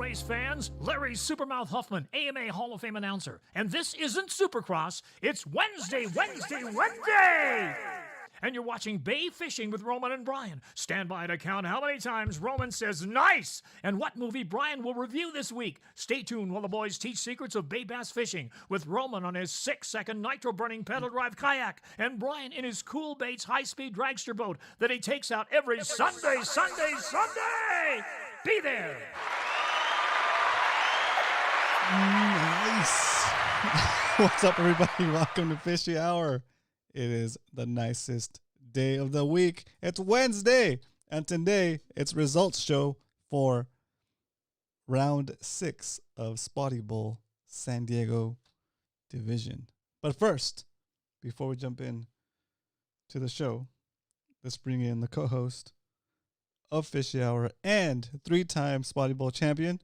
race fans. Larry Supermouth Huffman, AMA Hall of Fame announcer. And this isn't Supercross, it's Wednesday! And you're watching Bay Fishing with Roman and Brian. Stand by to count how many times Roman says nice and what movie Brian will review this week. Stay tuned while the boys teach secrets of bay bass fishing with Roman on his 6-second nitro-burning pedal drive kayak and Brian in his Cool Baits high-speed dragster boat that he takes out every Sunday! Be there! Nice. What's up, everybody? Welcome to Fishy Hour. It is the nicest day of the week. It's Wednesday, and today it's results show for round 6 of Spotty Bowl San Diego Division. But first, before we jump in to the show, let's bring in the co-host of Fishy Hour and 3-time Spotty Bowl champion,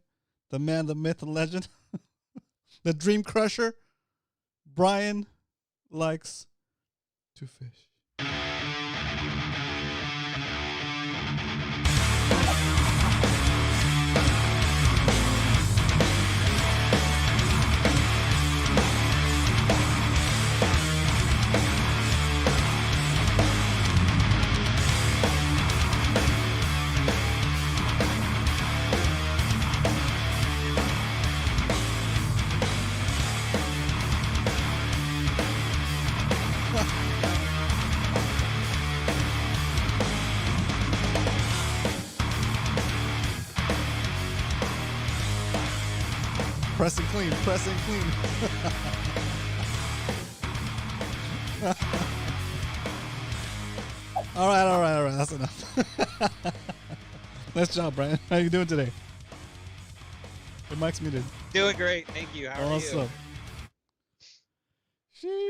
the man, the myth, the legend, the dream crusher, Brian likes to fish. Press and clean, press and clean. All right. That's enough. Nice job, Brian. How you doing today? Your mic's muted. Doing great. Thank you. How are you?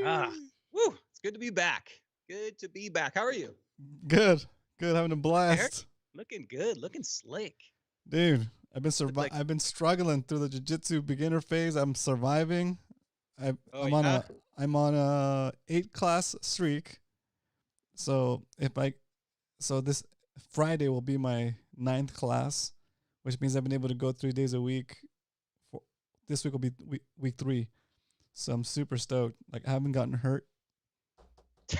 Awesome. Woo. It's good to be back. Good to be back. How are you? Good. Having a blast. Looking good. Looking slick. Dude, I've been struggling through the jiu-jitsu beginner phase. I'm surviving. I'm on a 8-class streak. So this Friday will be my 9th class, which means I've been able to go 3 days a week. This week will be week 3. So I'm super stoked. Like, I haven't gotten hurt.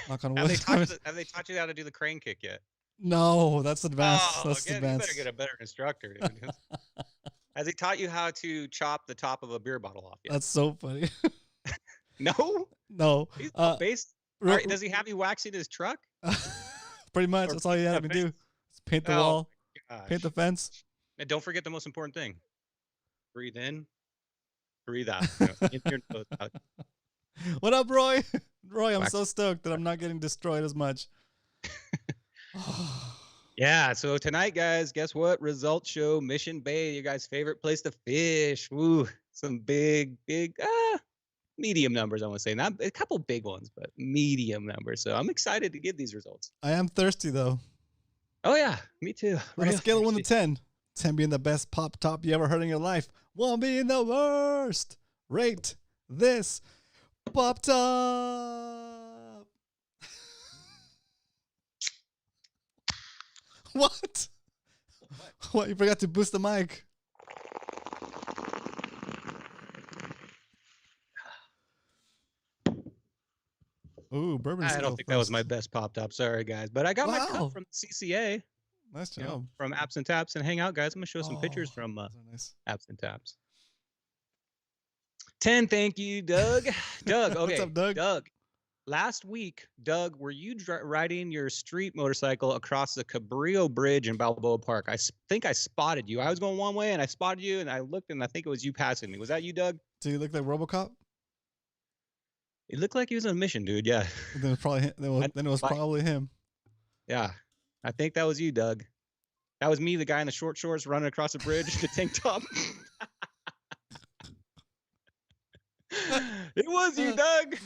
Knock on wood. Have they taught you how to do the crane kick yet? No, that's advanced. That's advanced. You better get a better instructor, dude. Has he taught you how to chop the top of a beer bottle off yet? That's so funny. No. He's does he have you waxing his truck? Pretty much. That's all you have to do. Just paint the wall, paint the fence. And don't forget the most important thing. Breathe in, breathe out. In your nose out. What up, Roy? Roy, I'm so stoked that I'm not getting destroyed as much. Yeah, so tonight, guys, guess what? Results show Mission Bay, your guys' favorite place to fish. Woo, some big, medium numbers, I want to say. Not a couple big ones, but medium numbers. So I'm excited to give these results. I am thirsty, though. Oh, yeah, me too. On a scale of 1 to 10, 10 being the best pop top you ever heard in your life, 1 being the worst, rate this pop top. What? What? You forgot to boost the mic. Ooh, bourbon. I don't think that was my best pop top. Sorry, guys, but I got my cup from CCA. Nice job. From Absent Taps and hang out, guys. I'm gonna show some pictures from nice. Absent Taps. 10, thank you, Doug. Doug, okay. What's up, Doug? Doug. Last week, Doug, were you riding your street motorcycle across the Cabrillo Bridge in Balboa Park? I think I spotted you. I was going one way, and I spotted you, and I looked, and I think it was you passing me. Was that you, Doug? Do you look like RoboCop? It looked like he was on a mission, dude. Yeah. Then it was probably him. Yeah, I think that was you, Doug. That was me, the guy in the short shorts running across the bridge, the tank top. It was you, Doug.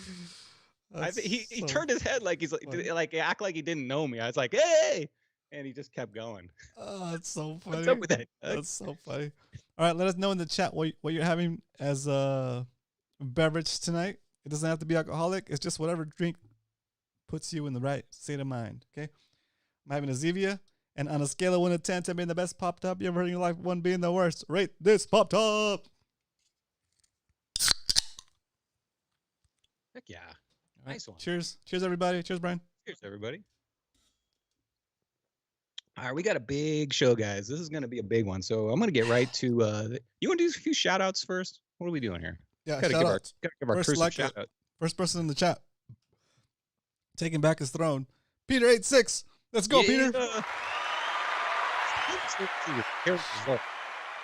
He turned his head like he's like act like he didn't know me. I was like, hey, and he just kept going. Oh, that's so funny. What's up with that, Doug? That's so funny. All right, let us know in the chat what you're having as a beverage tonight. It doesn't have to be alcoholic. It's just whatever drink puts you in the right state of mind. Okay, I'm having a Zevia, And on a scale of 1 to 10, 10 being the best pop top you ever heard in your life, 1 being the worst, rate this pop top. Heck yeah. Right. Nice one. Cheers. Cheers, everybody. Cheers, Brian. Cheers, everybody. All right, we got a big show, guys. This is going to be a big one. So I'm going to get right to you want to do a few shout outs first? What are we doing here? Yeah, gotta shout give outs. our First, cursive like shout out. First person in the chat. Taking back his throne. Peter86. Let's go, Peter.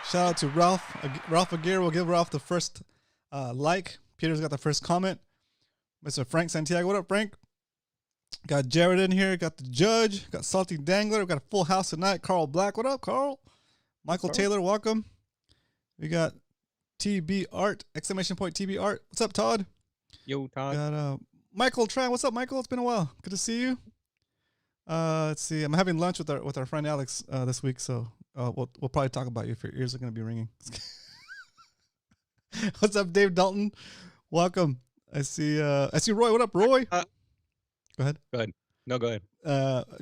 Shout out to Ralph. Ralph Aguirre will give Ralph the first like. Peter's got the first comment. Mr. Frank Santiago. What up, Frank? Got Jared in here. Got the judge. Got Salty Dangler. We got a full house tonight. Carl Black. What up, Carl? Michael Taylor. Welcome. We got TB Art. Exclamation point TB Art. What's up, Todd? Yo, Todd. Got Michael Tran. What's up, Michael? It's been a while. Good to see you. Let's see. I'm having lunch with our friend Alex this week, so we'll probably talk about you if your ears are going to be ringing. What's up, Dave Dalton? Welcome. I see Roy. What up, Roy? Go ahead. Go ahead. No, go ahead.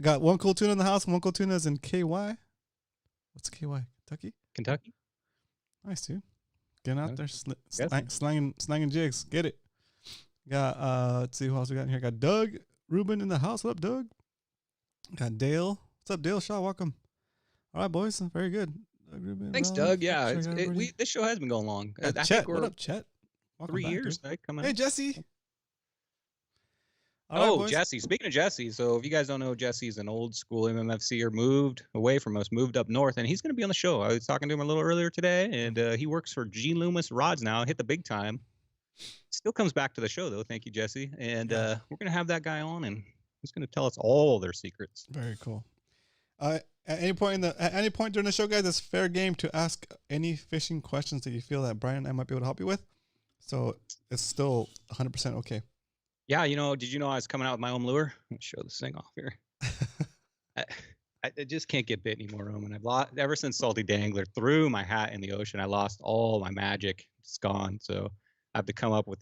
Got one cool tuna in the house. One cool tuna is in KY. What's KY? Kentucky? Kentucky. Nice, dude. Getting out there, slanging jigs. Get it. Got let's see who else we got in here. Got Doug Ruben in the house. What up, Doug? Got Dale. What's up, Dale Shaw? Welcome. All right, boys. Very good. Doug Ruben, Thanks, Doug. Yeah, this show has been going long. I Chet. think we're What up, Chet? Welcome 3 back, years. dude. Right? Coming. Hey, Jesse. All right, boys. Jesse. Speaking of Jesse, so if you guys don't know, Jesse's an old school MMFCer, moved away from us, moved up north, and he's going to be on the show. I was talking to him a little earlier today, and he works for G. Loomis Rods now, hit the big time. Still comes back to the show, though. Thank you, Jesse. And we're going to have that guy on, and he's going to tell us all their secrets. Very cool. At any point during the show, guys, it's fair game to ask any fishing questions that you feel that Brian and I might be able to help you with. So it's still 100% okay. Yeah, did you know I was coming out with my own lure? Let me show this thing off here. I just can't get bit anymore, Roman. I've lost ever since Salty Dangler threw my hat in the ocean. I lost all my magic. It's gone. So I have to come up with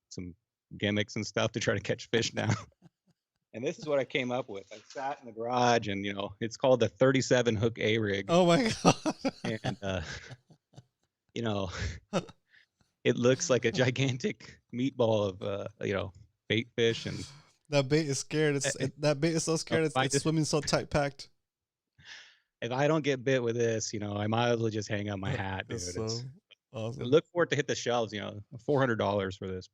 some gimmicks and stuff to try to catch fish now. And this is what I came up with. I sat in the garage, and it's called the 37 hook A rig. Oh my god! And it looks like a gigantic meatball of bait fish, and that bait is scared. That bait is so scared. It's swimming so tight packed. If I don't get bit with this, I might as well just hang up my hat, dude. So awesome. Look for it to hit the shelves. $400 for this.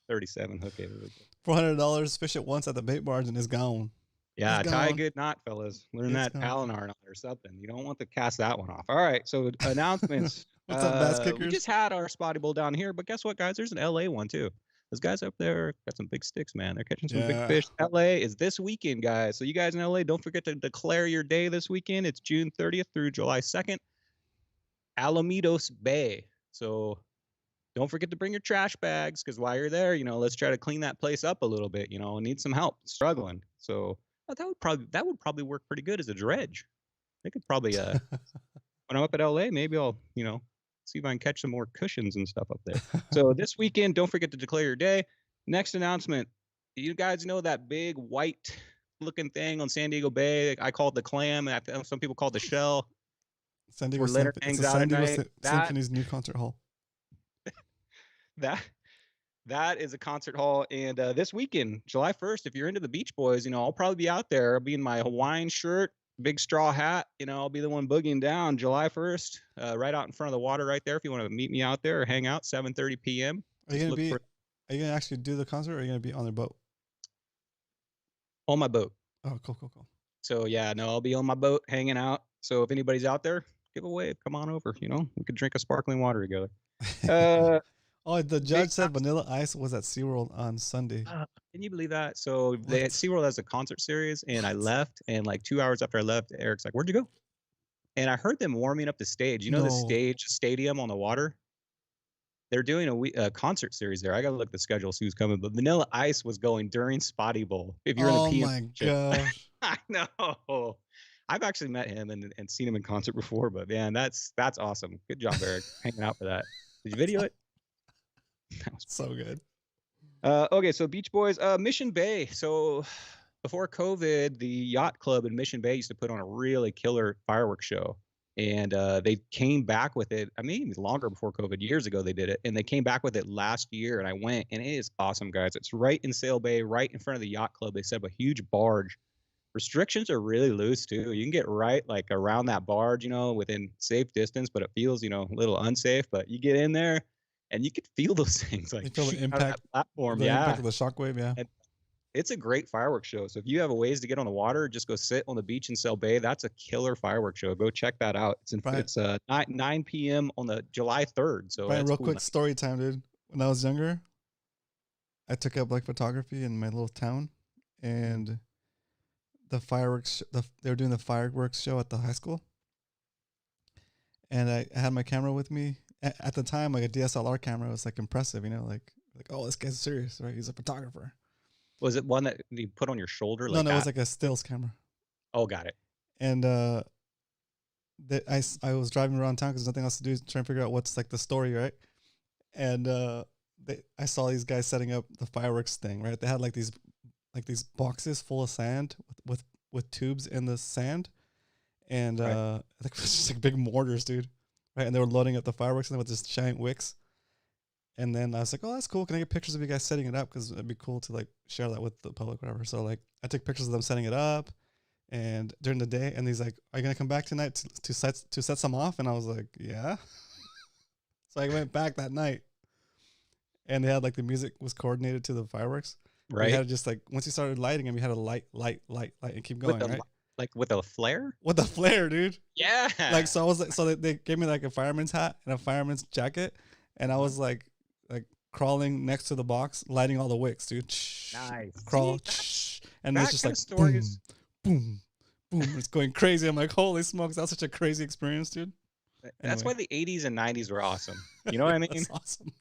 37 hook A rig. $400. Fish it once at the bait barge and it's gone. Yeah, it's tie gone. a good knot, fellas. Learn that Palinar knot or something. You don't want to cast that one off. All right, so announcements. What's up, Bass Kickers? We just had our Spotty Bowl down here, but guess what, guys? There's an LA one too. Those guys up there got some big sticks, man. They're catching some big fish. LA is this weekend, guys. So you guys in LA, don't forget to declare your day this weekend. It's June 30th through July 2nd. Alamitos Bay. So don't forget to bring your trash bags, because while you're there, let's try to clean that place up a little bit. Need some help. Struggling. So that would probably work pretty good as a dredge. They could probably when I'm up at LA, maybe I'll see if I can catch some more cushions and stuff up there. So this weekend, don't forget to declare your day. Next announcement. You guys know that big white looking thing on San Diego Bay? I call it the clam. Some people call it the shell. San Diego Symphony's new concert hall. That is a concert hall, and this weekend, July 1st, if you're into the Beach Boys, I'll probably be out there. I'll be in my Hawaiian shirt, big straw hat. I'll be the one boogieing down July 1st, right out in front of the water right there. If you want to meet me out there or hang out, 7:30 p.m. Are you gonna actually do the concert, or are you gonna be on their boat? On my boat. Oh, cool. So yeah, no, I'll be on my boat hanging out. So if anybody's out there, give a wave. Come on over. We could drink a sparkling water together. Oh, the judge said Vanilla Ice was at SeaWorld on Sunday. Can you believe that? So they had SeaWorld as a concert series, and I left, and like 2 hours after I left, Eric's like, "Where'd you go?" And I heard them warming up the stage. The stadium on the water? They're doing a concert series there. I gotta look at the schedule, see who's coming. But Vanilla Ice was going during Spotty Bowl. If you're in the PM. Oh my gosh. I know. I've actually met him and seen him in concert before, but man, that's awesome. Good job, Eric, hanging out for that. Did you video it? That was so good. Okay, so Beach Boys, Mission Bay. So before COVID, the yacht club in Mission Bay used to put on a really killer fireworks show. And they came back with it. I mean, even longer before COVID, years ago they did it. And they came back with it last year. And I went, and it is awesome, guys. It's right in Sail Bay, right in front of the yacht club. They set up a huge barge. Restrictions are really loose too. You can get right like around that barge, within safe distance, but it feels, a little unsafe. But you get in there and you can feel those things like You feel the shooting out of that impact, platform. the Yeah. impact of the shockwave. Yeah. And it's a great fireworks show. So if you have a ways to get on the water, just go sit on the beach in Sail Bay. That's a killer fireworks show. Go check that out. It's 9 p.m. on the July 3rd. So Brian, that's real cool. quick story time, dude. When I was younger, I took up like photography in my little town, and the fireworks, they were doing the fireworks show at the high school, and I had my camera with me. At the time, like a DSLR camera was like impressive, like oh, this guy's serious, right? He's a photographer. Was it one that you put on your shoulder? No, it was like a stills camera. Oh, got it. And I was driving around town because there's nothing else to do, trying to figure out what's like the story, right? And I saw these guys setting up the fireworks thing, right? They had like these boxes full of sand with tubes in the sand, and Right. I think it was just like big mortars, dude, right? And they were loading up the fireworks with this giant wicks. And then I was like, oh, that's cool. Can I get pictures of you guys setting it up? Because it'd be cool to like share that with the public, whatever. So like I took pictures of them setting it up, and during the day, and he's like, are you gonna come back tonight to set some off? And I was like, yeah. So I went back that night, and they had like the music was coordinated to the fireworks. Right. We had to just like once you started lighting them, you had to light, and keep going, right? Like with a flare? With the flare, dude. Yeah. Like so, I was like, so they gave me like a fireman's hat and a fireman's jacket, and I was like crawling next to the box, lighting all the wicks, dude. Nice. Crawl, and it's just like boom, boom, boom. It's going crazy. I'm like, holy smokes, that's such a crazy experience, dude. That's Anyway. why the 80s and 90s were awesome. You know what I mean? That's awesome.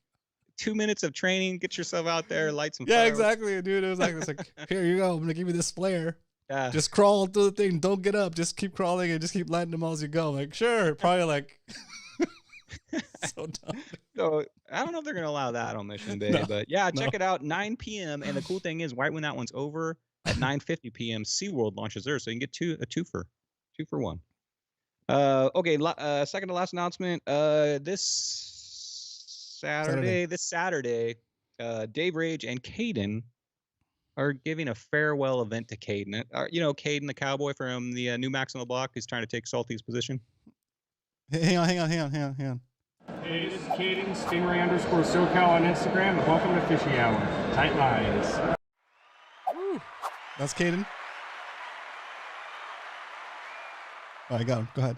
2 minutes of training, get yourself out there, light some Yeah, fireworks. exactly, dude. It's like, here you go. I'm gonna give you this flare. Yeah. Just crawl through the thing. Don't get up. Just keep crawling and just keep lighting them all as you go. Like, sure, probably like so dumb. So I don't know if they're gonna allow that on Mission Bay, but yeah, check it out. 9 p.m. And the cool thing is, right when that one's over, at 9:50 p.m., SeaWorld launches theirs, so you can get a two for one. Okay, second to last announcement. This Saturday, Dave Rage and Caden are giving a farewell event to Caden. Caden, the cowboy from the New Max on the Block, who's trying to take Salty's position. Hang on. Hey, this is Caden, Stingray_SoCal on Instagram, and welcome to Fishy Hour. Tight lines. That's Caden. Oh, I got him. Go ahead.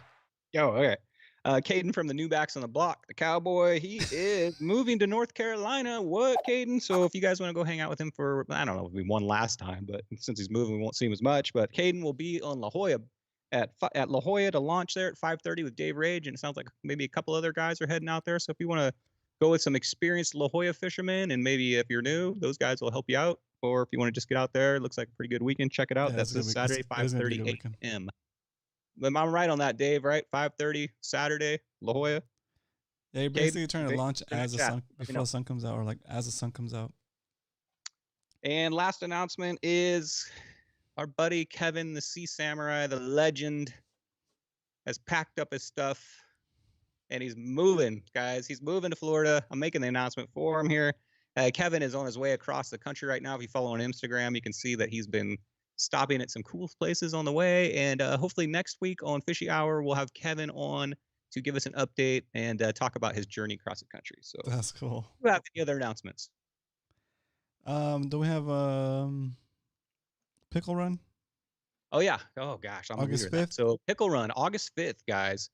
Yo, okay. Caden from the New Backs on the Block, the cowboy, he is moving to North Carolina. What, Caden? So if you guys want to go hang out with him for, I don't know, we won last time, but since he's moving, we won't see him as much. But Caden will be on La Jolla at La Jolla to launch there at 5:30 with Dave Rage, and it sounds like maybe a couple other guys are heading out there. So if you want to go with some experienced La Jolla fishermen, and maybe if you're new, those guys will help you out. Or if you want to just get out there, it looks like a pretty good weekend. Check it out. Yeah, That's it's this gonna be- Saturday, it's gonna be a good 5:30 weekend. a.m. Am I right on that, Dave? Right, 5:30 Saturday, La Jolla. Yeah, you're basically trying to launch in the as the chat. sun Let me before know. the sun comes out, or like as the sun comes out. And last announcement is our buddy Kevin, the Sea Samurai, the legend, has packed up his stuff and he's moving, guys. He's moving to Florida. I'm making the announcement for him here. Kevin is on his way across the country right now. If you follow on Instagram, you can see that he's been stopping at some cool places on the way. And hopefully next week on Fishy Hour, we'll have Kevin on to give us an update and talk about his journey across the country. So, do That's cool. you have any other announcements? Do we have Pickle Run? Oh yeah. Oh gosh, I'm August August 5th. 5th? So Pickle Run, August 5th, guys.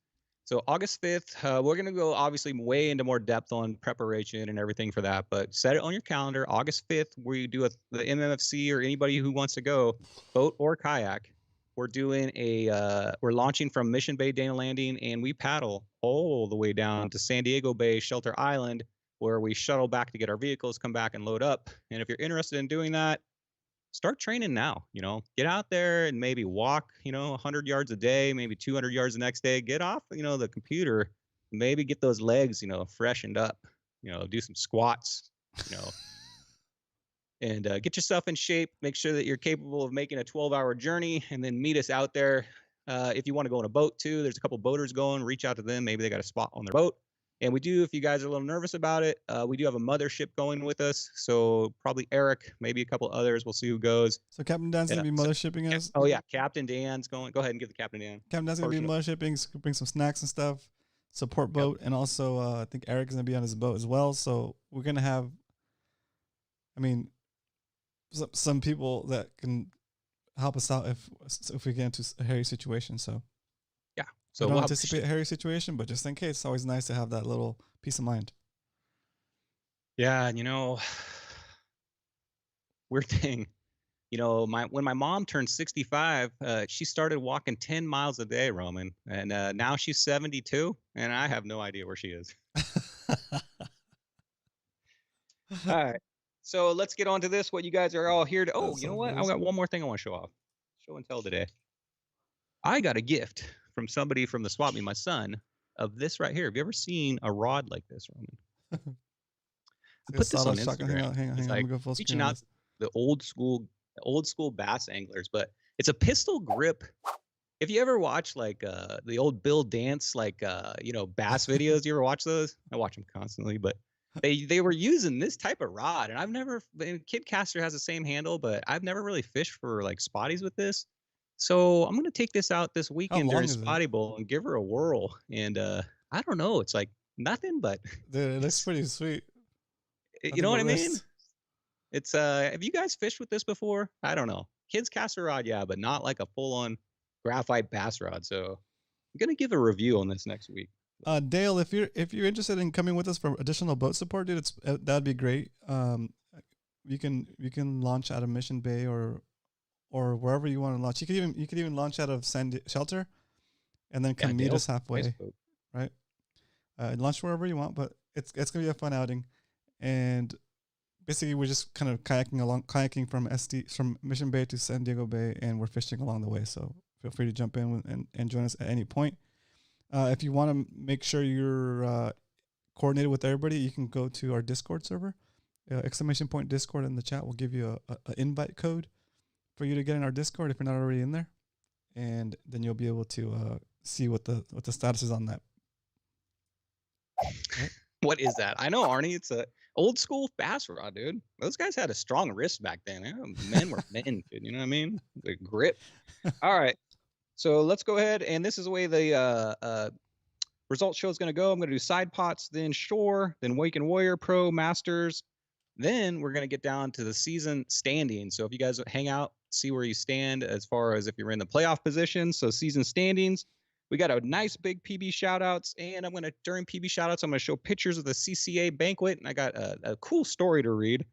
So August 5th, we're gonna go obviously way into more depth on preparation and everything for that. But set it on your calendar. August 5th, we do the MMFC or anybody who wants to go, boat or kayak. We're doing we're launching from Mission Bay, Dana Landing, and we paddle all the way down to San Diego Bay, Shelter Island, where we shuttle back to get our vehicles, come back and load up. And if you're interested in doing that, start training now. Get out there and maybe walk 100 yards a day, maybe 200 yards the next day. Get off the computer, maybe get those legs freshened up, do some squats, and get yourself in shape. Make sure that you're capable of making a 12-hour journey, and then meet us out there. If you want to go on a boat too, there's a couple boaters going. Reach out to them. Maybe they got a spot on their boat. And we do, if you guys are a little nervous about it, we do have a mothership going with us. So probably Eric, maybe a couple others. We'll see who goes. So Captain Dan's going to be mothershipping us? Oh, yeah. Captain Dan's going. Go ahead and give the Captain Dan. Captain Dan's going to be mothershipping, bring some snacks and stuff, support boat. And also, I think Eric's going to be on his boat as well. So we're going to have, I mean, some people that can help us out if we get into a hairy situation. So so we don't anticipate a hairy situation, but just in case, it's always nice to have that little peace of mind. Yeah, and weird thing, when my mom turned 65, she started walking 10 miles a day, Roman, and now she's 72, and I have no idea where she is. All right, so let's get on to this. What you guys are all here to? Oh, you know what? I got one more thing I want to show off. Show and tell today. I got a gift from somebody from the Swap Me, my son, of this right here. Have you ever seen a rod like this, Roman? I put this on Instagram. Hang on. It's Like, like reaching out the old school bass anglers, but it's a pistol grip. If you ever watch like the old Bill Dance bass videos, you ever watch those? I watch them constantly, but they were using this type of rod, and Kid Castro has the same handle, but I've never really fished for like spotties with this. So I'm gonna take this out this weekend during Spotty Bowl and give her a whirl. And I don't know, it's like nothing, but dude, it looks pretty sweet. You know what I mean? It's have you guys fished with this before? I don't know. Kids cast a rod, yeah, but not like a full-on graphite bass rod. So I'm gonna give a review on this next week. Dale, if you're interested in coming with us for additional boat support, dude, that'd be great. You can launch out of Mission Bay or wherever you want to launch. You could even launch out of Shelter, and then come meet us halfway, right? Launch wherever you want, but it's gonna be a fun outing, and basically we're just kind of kayaking from Mission Bay to San Diego Bay, and we're fishing along the way. So feel free to jump in and join us at any point. If you want to make sure you're coordinated with everybody, you can go to our Discord server, !point Discord in the chat. We'll give you a invite code for you to get in our Discord if you're not already in there, and then you'll be able to see what the status is on that. Right? What is that? I know, Arnie. It's a old school bass rod, dude. Those guys had a strong wrist back then. Men were men, dude. You know what I mean? The grip. All right. So let's go ahead, and this is the way the results show is going to go. I'm going to do side pots, then shore, then Wake and Warrior, Pro, Masters. Then we're going to get down to the season standings. So if you guys hang out, see where you stand as far as if you're in the playoff position. So season standings, we got a nice big PB shout-outs, and during PB shout-outs, I'm going to show pictures of the CCA banquet, and I got a cool story to read.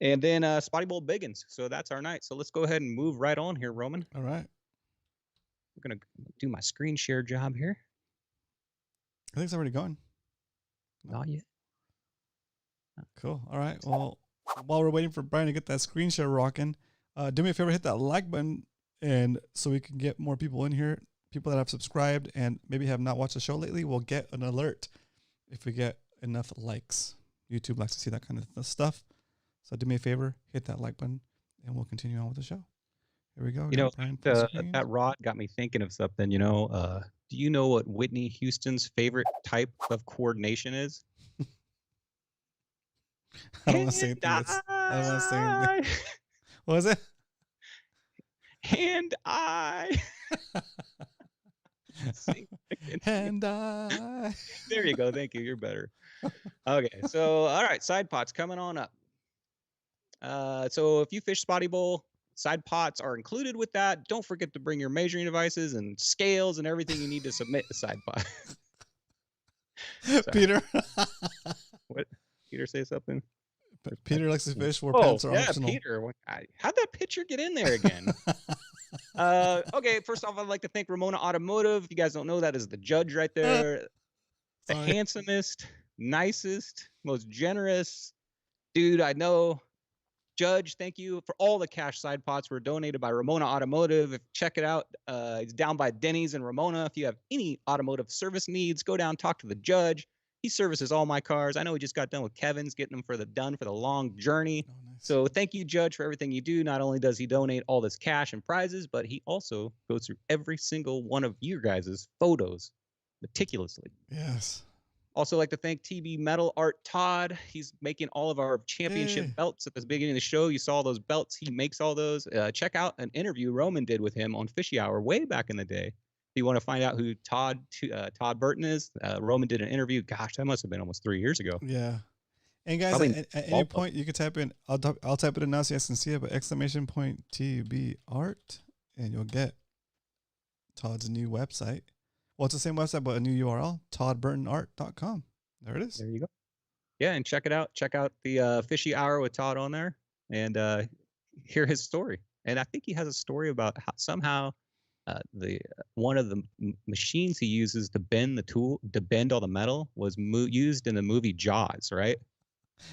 And then Spotty Bowl Biggins. So that's our night. So let's go ahead and move right on here, Roman. All right. We're going to do my screen share job here. I think it's already going. Not yet. Cool. All right. Well, while we're waiting for Brian to get that screen share rocking, do me a favor, hit that like button, and so we can get more people in here. People that have subscribed and maybe have not watched the show lately will get an alert if we get enough likes. YouTube likes to see that kind of stuff. So do me a favor, hit that like button, and we'll continue on with the show. Here we go. That rod got me thinking of something. Do you know what Whitney Houston's favorite type of coordination is? I don't want to say anything. I don't want to say anything. What was it? And I. And I. There you go. Thank you. You're better. Okay. So, all right. Side pots coming on up. So if you fish Spotty Bowl, side pots are included with that. Don't forget to bring your measuring devices and scales and everything you need to submit the side pot. Peter. What? Peter say something? Peter likes to fish where pants are optional. Peter. How'd that picture get in there again? Okay, first off, I'd like to thank Ramona Automotive. If you guys don't know, that is the judge right there. The handsomest, nicest, most generous dude I know. Judge, thank you for all the cash side pots were donated by Ramona Automotive. Check it out. It's down by Denny's and Ramona. If you have any automotive service needs, go down, talk to the judge. He services all my cars. I know he just got done with Kevin's, getting them done for the long journey. Oh, nice. So thank you, Judge, for everything you do. Not only does he donate all this cash and prizes, but he also goes through every single one of you guys' photos meticulously. Yes. Also like to thank TB Metal Art Todd. He's making all of our championship Yay. belts at the beginning of the show. You saw those belts. He makes all those. Check out an interview Roman did with him on Fishy Hour way back in the day. If you want to find out who Todd Burton is, Roman did an interview. Gosh, that must have been almost 3 years ago. Yeah. And guys, Probably at any point you can type in, I'll type it in now so you guys can see it, but ! TB art, and you'll get Todd's new website. Well, it's the same website, but a new URL, toddburtonart.com. There it is. There you go. Yeah, and check it out. Check out the Fishy Hour with Todd on there, and hear his story. And I think he has a story about how somehow one of the machines he uses to bend all the metal was used in the movie Jaws, right?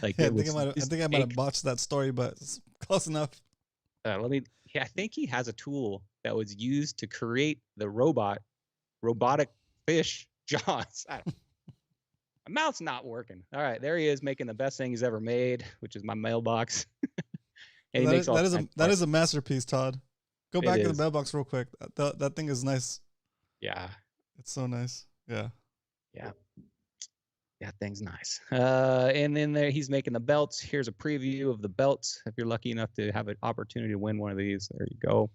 Like Yeah, I think I might have botched that story, but it's close enough. I think he has a tool that was used to create the robotic fish Jaws. My mouth's not working. All right, there he is making the best thing he's ever made, which is my mailbox. And that is a masterpiece, Todd. Go back to the is. mailbox real quick. That thing is nice. Yeah. It's so nice. Yeah. Yeah. That thing's nice. And then there he's making the belts. Here's a preview of the belts. If you're lucky enough to have an opportunity to win one of these, there you go.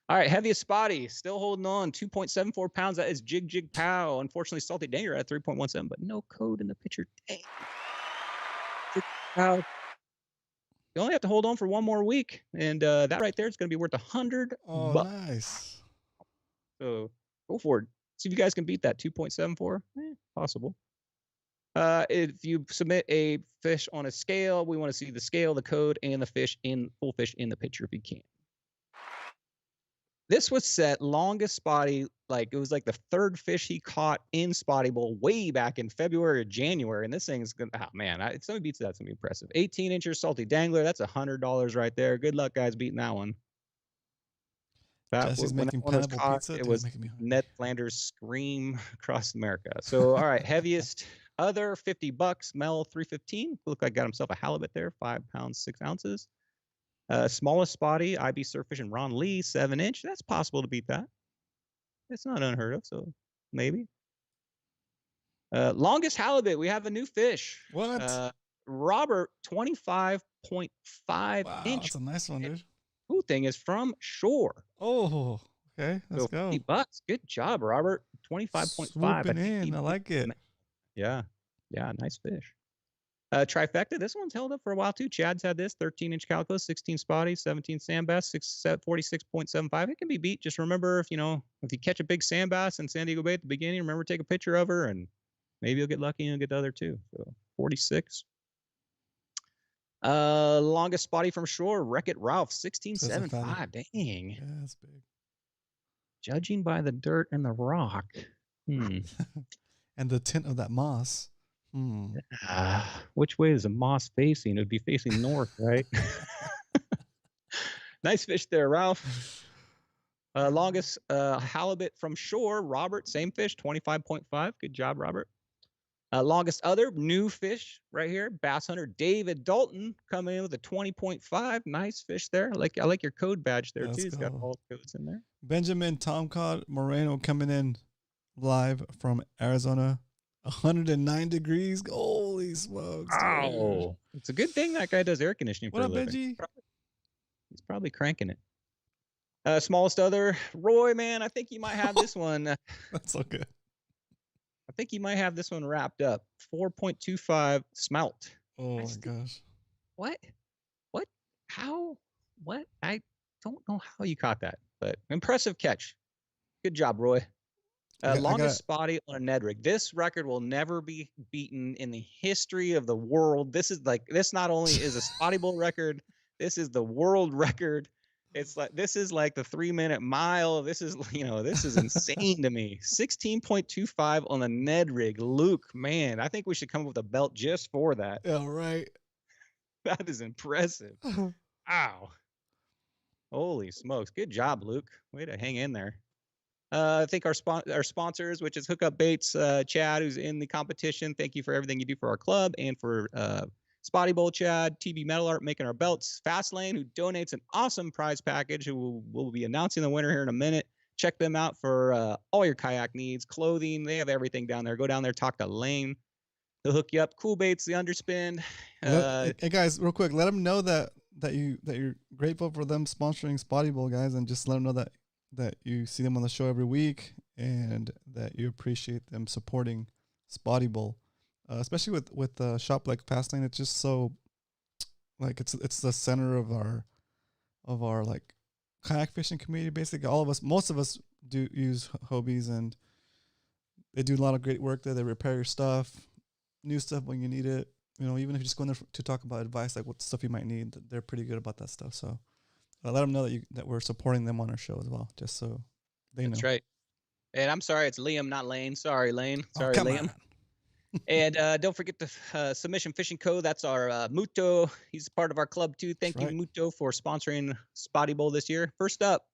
All right, heaviest Spotty, still holding on, 2.74 pounds. That is Jig Pow. Unfortunately, Salty Danger at 3.17, but no code in the picture. Dang. Jig Pow. You only have to hold on for one more week, and that right there is going to be worth $100. Oh, nice. So go for it. See if you guys can beat that 2.74. Possible. If you submit a fish on a scale, we want to see the scale, the code, and the full fish in the picture if you can. This was set longest Spotty, like it was like the third fish he caught in Spotty Bowl way back in February or January. And this thing's gonna, oh man, if somebody beats that's gonna be impressive. 18 inches salty dangler, that's $100 right there. Good luck, guys, beating that one. Jesse's making pineapple pizza. It was Ned Flanders' scream across America. So all right, heaviest other $50. Mel 315. Looked like got himself a halibut there, 5 pounds 6 ounces. Smallest Spotty, IB Surffish and Ron Lee, 7-inch. That's possible to beat that. It's not unheard of, so maybe. Longest halibut, we have a new fish. What? Robert, 25.5 wow, inch. That's a nice one, dude. Who thing is from shore. Oh, okay. Let's go. $50. Good job, Robert. 25.5. Swooping in. I like it. Yeah. Yeah, nice fish. Trifecta, this one's held up for a while too. Chad's had this 13-inch calico, 16 spotty, 17 sand bass, 46.75. It can be beat. Just remember, if you catch a big sand bass in San Diego Bay at the beginning, remember to take a picture of her, and maybe you'll get lucky and get the other two. So 46. Longest spotty from shore, Wreck-It Ralph, 16.75. Dang. Yeah, that's big. Judging by the dirt and the rock. And the tint of that moss. Which way is the moss facing? It would be facing north, right? Nice fish there, Ralph. Longest halibut from shore, Robert, same fish, 25.5. Good job, Robert. Longest other new fish right here, bass hunter David Dalton coming in with a 20.5. Nice fish there. I like your code badge there. Let's too. It's got all the codes in there. Benjamin Tomcott Moreno coming in live from Arizona. 109 degrees. Holy smokes. Oh, it's a good thing that guy does air conditioning for a living. Benji? He's probably cranking it. Smallest other, Roy, man, I think you might have this one. That's so good. I think you might have this one wrapped up. 4.25 smelt. Oh my gosh. What? How? What? I don't know how you caught that, but impressive catch. Good job, Roy. Longest spotty on a Ned rig. This record will never be beaten in the history of the world. This not only is a spotty bowl record, this is the world record. This is like the 3-minute mile. This is insane to me. 16.25 on the Ned rig. Luke, man, I think we should come up with a belt just for that. Yeah, right. That is impressive. Wow. Holy smokes. Good job, Luke. Way to hang in there. Thank our sponsors, which is Hookup Baits, Chad, who's in the competition. Thank you for everything you do for our club and for Spotty Bowl Chad, TB Metal Art making our belts, Fastlane, who donates an awesome prize package, who will be announcing the winner here in a minute. Check them out for all your kayak needs, clothing. They have everything down there. Go down there, talk to Lane. He'll hook you up. Cool Baits, the Underspin. Hey guys, real quick, let them know that you're grateful for them sponsoring Spotty Bowl, guys, and just let them know that you see them on the show every week and that you appreciate them supporting Spotty Bowl, especially with a shop like Fastlane. It's just so like it's the center of our like kayak fishing community. Basically, most of us do use Hobies, and they do a lot of great work there. They repair your stuff, new stuff when you need it. You know, even if you just go in there to talk about advice, like what stuff you might need, they're pretty good about that stuff. So let them know that we're supporting them on our show as well, just so they know. That's right. And I'm sorry, it's Liam, not Lane. Sorry, Lane. Sorry, come Liam. And don't forget the Submission Fishing Co. That's our Muto. He's part of our club too. Thank you, Muto, for sponsoring Spotty Bowl this year. First up,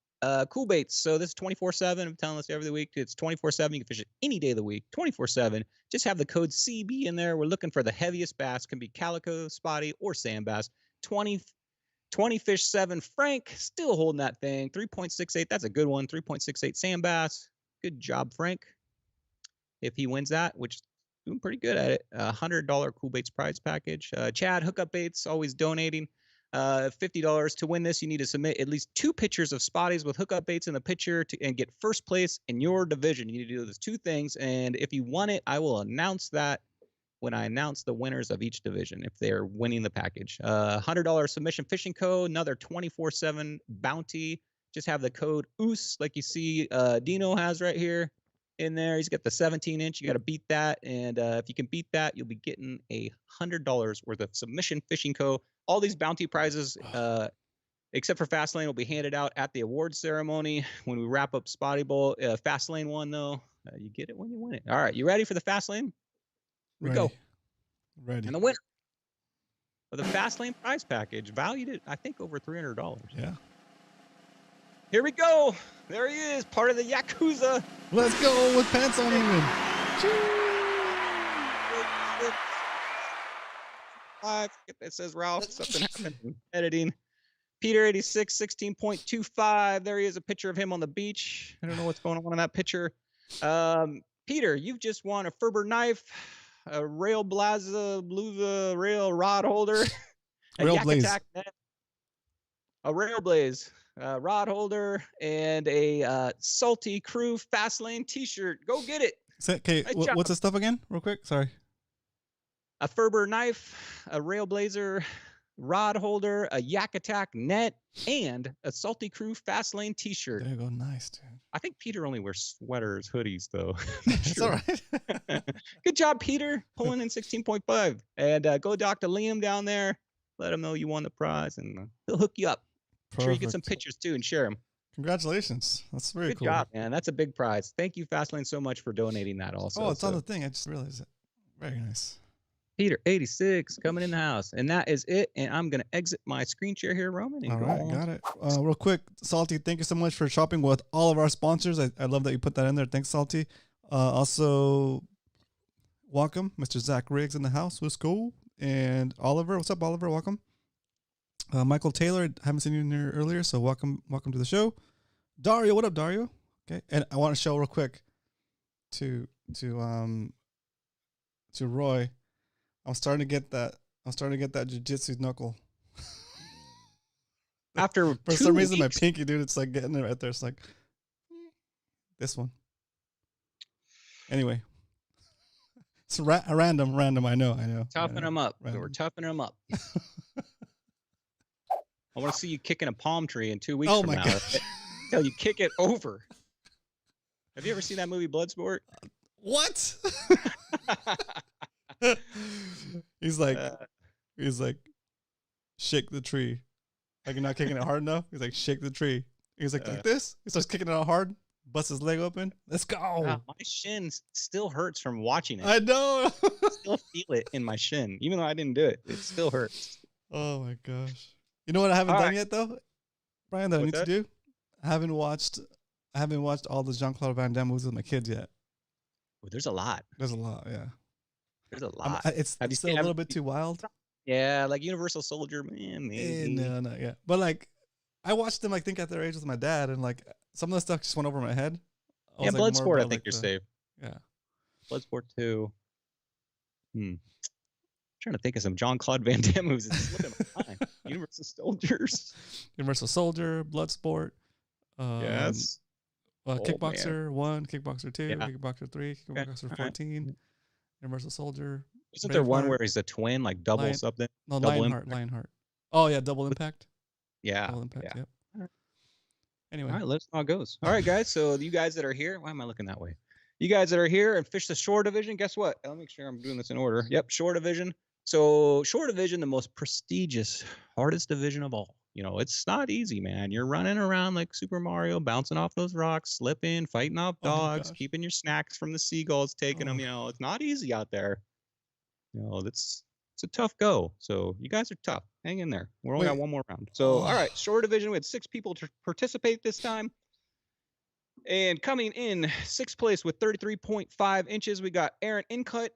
Cool Baits. So this is 24/7. I'm telling us every week. It's 24/7. You can fish it any day of the week, 24/7. Just have the code CB in there. We're looking for the heaviest bass. Can be calico, spotty, or sand bass. 20 fish 7. Frank still holding that thing. 3.68. That's a good one. 3.68 sand bass. Good job, Frank. If he wins that, which doing pretty good at it. $100 Cool Baits prize package. Chad, Hookup Baits, always donating. $50 to win this. You need to submit at least 2 pictures of spotties with Hookup Baits in the picture and get first place in your division. You need to do those 2 things, and if you won it, I will announce that when I announce the winners of each division if they're winning the package. $100 Submission Fishing Co. Another 24/7 bounty. Just have the code OOS like you see Dino has right here in there. He's got the 17-inch. You got to beat that, and if you can beat that, you'll be getting $100 worth of Submission Fishing Co. All these bounty prizes, except for Fastlane, will be handed out at the awards ceremony when we wrap up Spotty Bowl. Fastlane one, though, you get it when you win it. All right, you ready for the Fastlane? Here we go. Ready. And the winner of the Fastlane prize package, valued at, I think, over $300. Yeah. Here we go. There he is, part of the Yakuza. Let's go with pants on even. It says Ralph. Something happened in editing. Peter 86, 16.25. There he is, a picture of him on the beach. I don't know what's going on in that picture. Peter, you've just won a Ferber knife, a Rail Bluza rail rod holder, a Rail Yak Blaze. Attack net, a Rail Blaze rod holder, and a Salty Crew Fastlane t-shirt. Go get it. Okay, Nice what's the stuff again? Real quick. Sorry. A Ferber knife, a Railblazer rod holder, a Yak Attack net, and a Salty Crew Fastlane t-shirt. There you go. Nice, dude. I think Peter only wears sweaters, hoodies, though. It's all right. Good job, Peter, pulling in 16.5. And go talk to Liam down there. Let him know you won the prize, and he'll hook you up. Perfect. Sure you get some pictures, too, and share them. Congratulations. That's very Good cool. job, man. That's a big prize. Thank you, Fastlane, so much for donating that also. Oh, it's on the thing. I just realized it. Very nice. Peter 86 coming in the house, and that is it. And I'm gonna exit my screen share here, Roman. And All go right, on. got it. Real quick, Salty, thank you so much for shopping with all of our sponsors. I love that you put that in there. Thanks, Salty. Also, welcome, Mr. Zach Riggs in the house. What's cool? And Oliver, what's up, Oliver? Welcome. Michael Taylor, haven't seen you in here earlier, so welcome to the show. Dario, what up, Dario? Okay, and I want to show real quick to Roy. I'm starting to get that jiu-jitsu knuckle. After For 2 some reason, my weeks, pinky, dude, it's like getting it right there. It's like this one. Anyway, it's random. I know. toughen them up. Random. We're toughening them up. I want to see you kicking a palm tree in 2 weeks Oh from my now. gosh. Until you kick it over. Have you ever seen that movie Bloodsport? What? he's like, shake the tree. Like you're not kicking it hard enough. He's like, shake the tree. He's like this. He starts kicking it out hard. Busts his leg open. Let's go. Wow, my shin still hurts from watching it. I know. I still feel it in my shin, even though I didn't do it. It still hurts. Oh my gosh. You know what I haven't done yet though, Brian? That I need to do. I haven't watched I haven't watched all the Jean-Claude Van Damme movies with my kids yet. Well, there's a lot. There's a lot, yeah. There's a lot. It's Have you still seen a little bit too wild. Yeah, like Universal Soldier, man, maybe. No, not yet. But like, I watched them, I think, at their age with my dad, and like some of the stuff just went over my head. Yeah, Bloodsport, I think you're safe. Yeah. Bloodsport 2. Trying to think of some Jean-Claude Van Damme movies. It's slipping my mind. Universal Soldiers. Universal Soldier, Bloodsport. Yes. Kickboxer 1, Kickboxer 2, Yeah. Kickboxer 3, Kickboxer 14, Universal Soldier. Isn't there one where he's a twin, like double something? No, Double Lionheart. Oh, yeah, Double Impact. Yeah. Double Impact, yeah. yep. Anyway. All right, let us know how it goes. All right, guys. So you guys that are here, why am I looking that way? You guys that are here and fish the shore division, guess what? Let me make sure I'm doing this in order. Yep, shore division. So shore division, the most prestigious, hardest division of all. You know, it's not easy, man. You're running around like Super Mario, bouncing off those rocks, slipping, fighting off dogs, keeping your snacks from the seagulls, taking them. You know, it's not easy out there. You know, it's a tough go. So you guys are tough. Hang in there. We're only got one more round. So, all right, shore division. We had 6 people to participate this time. And coming in 6th place with 33.5 inches, we got Aaron Incott.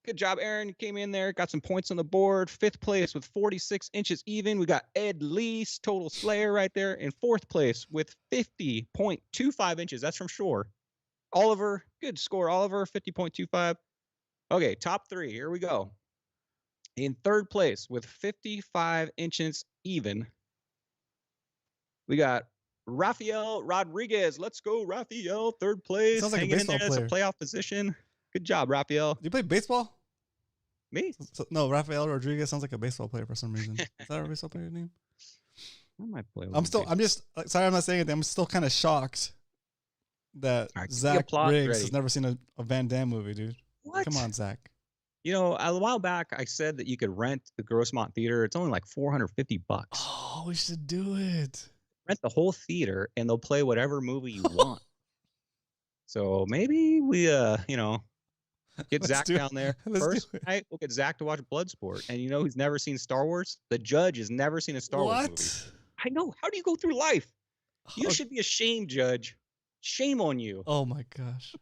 Good job, Aaron. You came in there, got some points on the board. 5th place with 46 inches even. We got Ed Lease, total slayer right there. In 4th place with 50.25 inches. That's from shore. Oliver, good score, Oliver, 50.25. Okay, top 3. Here we go. In 3rd place with 55 inches even, we got Rafael Rodriguez. Let's go, Rafael. 3rd place. Sounds like hanging a baseball in there. player. That's a playoff position. Good job, Rafael. Do you play baseball? Me? No, Rafael Rodriguez sounds like a baseball player for some reason. Is that a baseball player's name? I might play. I'm just sorry, I'm not saying anything. I'm still kind of shocked that Zach Riggs has never seen a Van Damme movie, dude. What? Come on, Zach. You know, a while back, I said that you could rent the Grossmont Theater. It's only like $450. Oh, we should do it. Rent the whole theater, and they'll play whatever movie you want. So maybe we, get Zach down there. First night, we'll get Zach to watch Bloodsport. And you know who's never seen Star Wars? The judge has never seen a Star Wars movie. I know. How do you go through life? You should be ashamed, Judge. Shame on you. Oh, my gosh.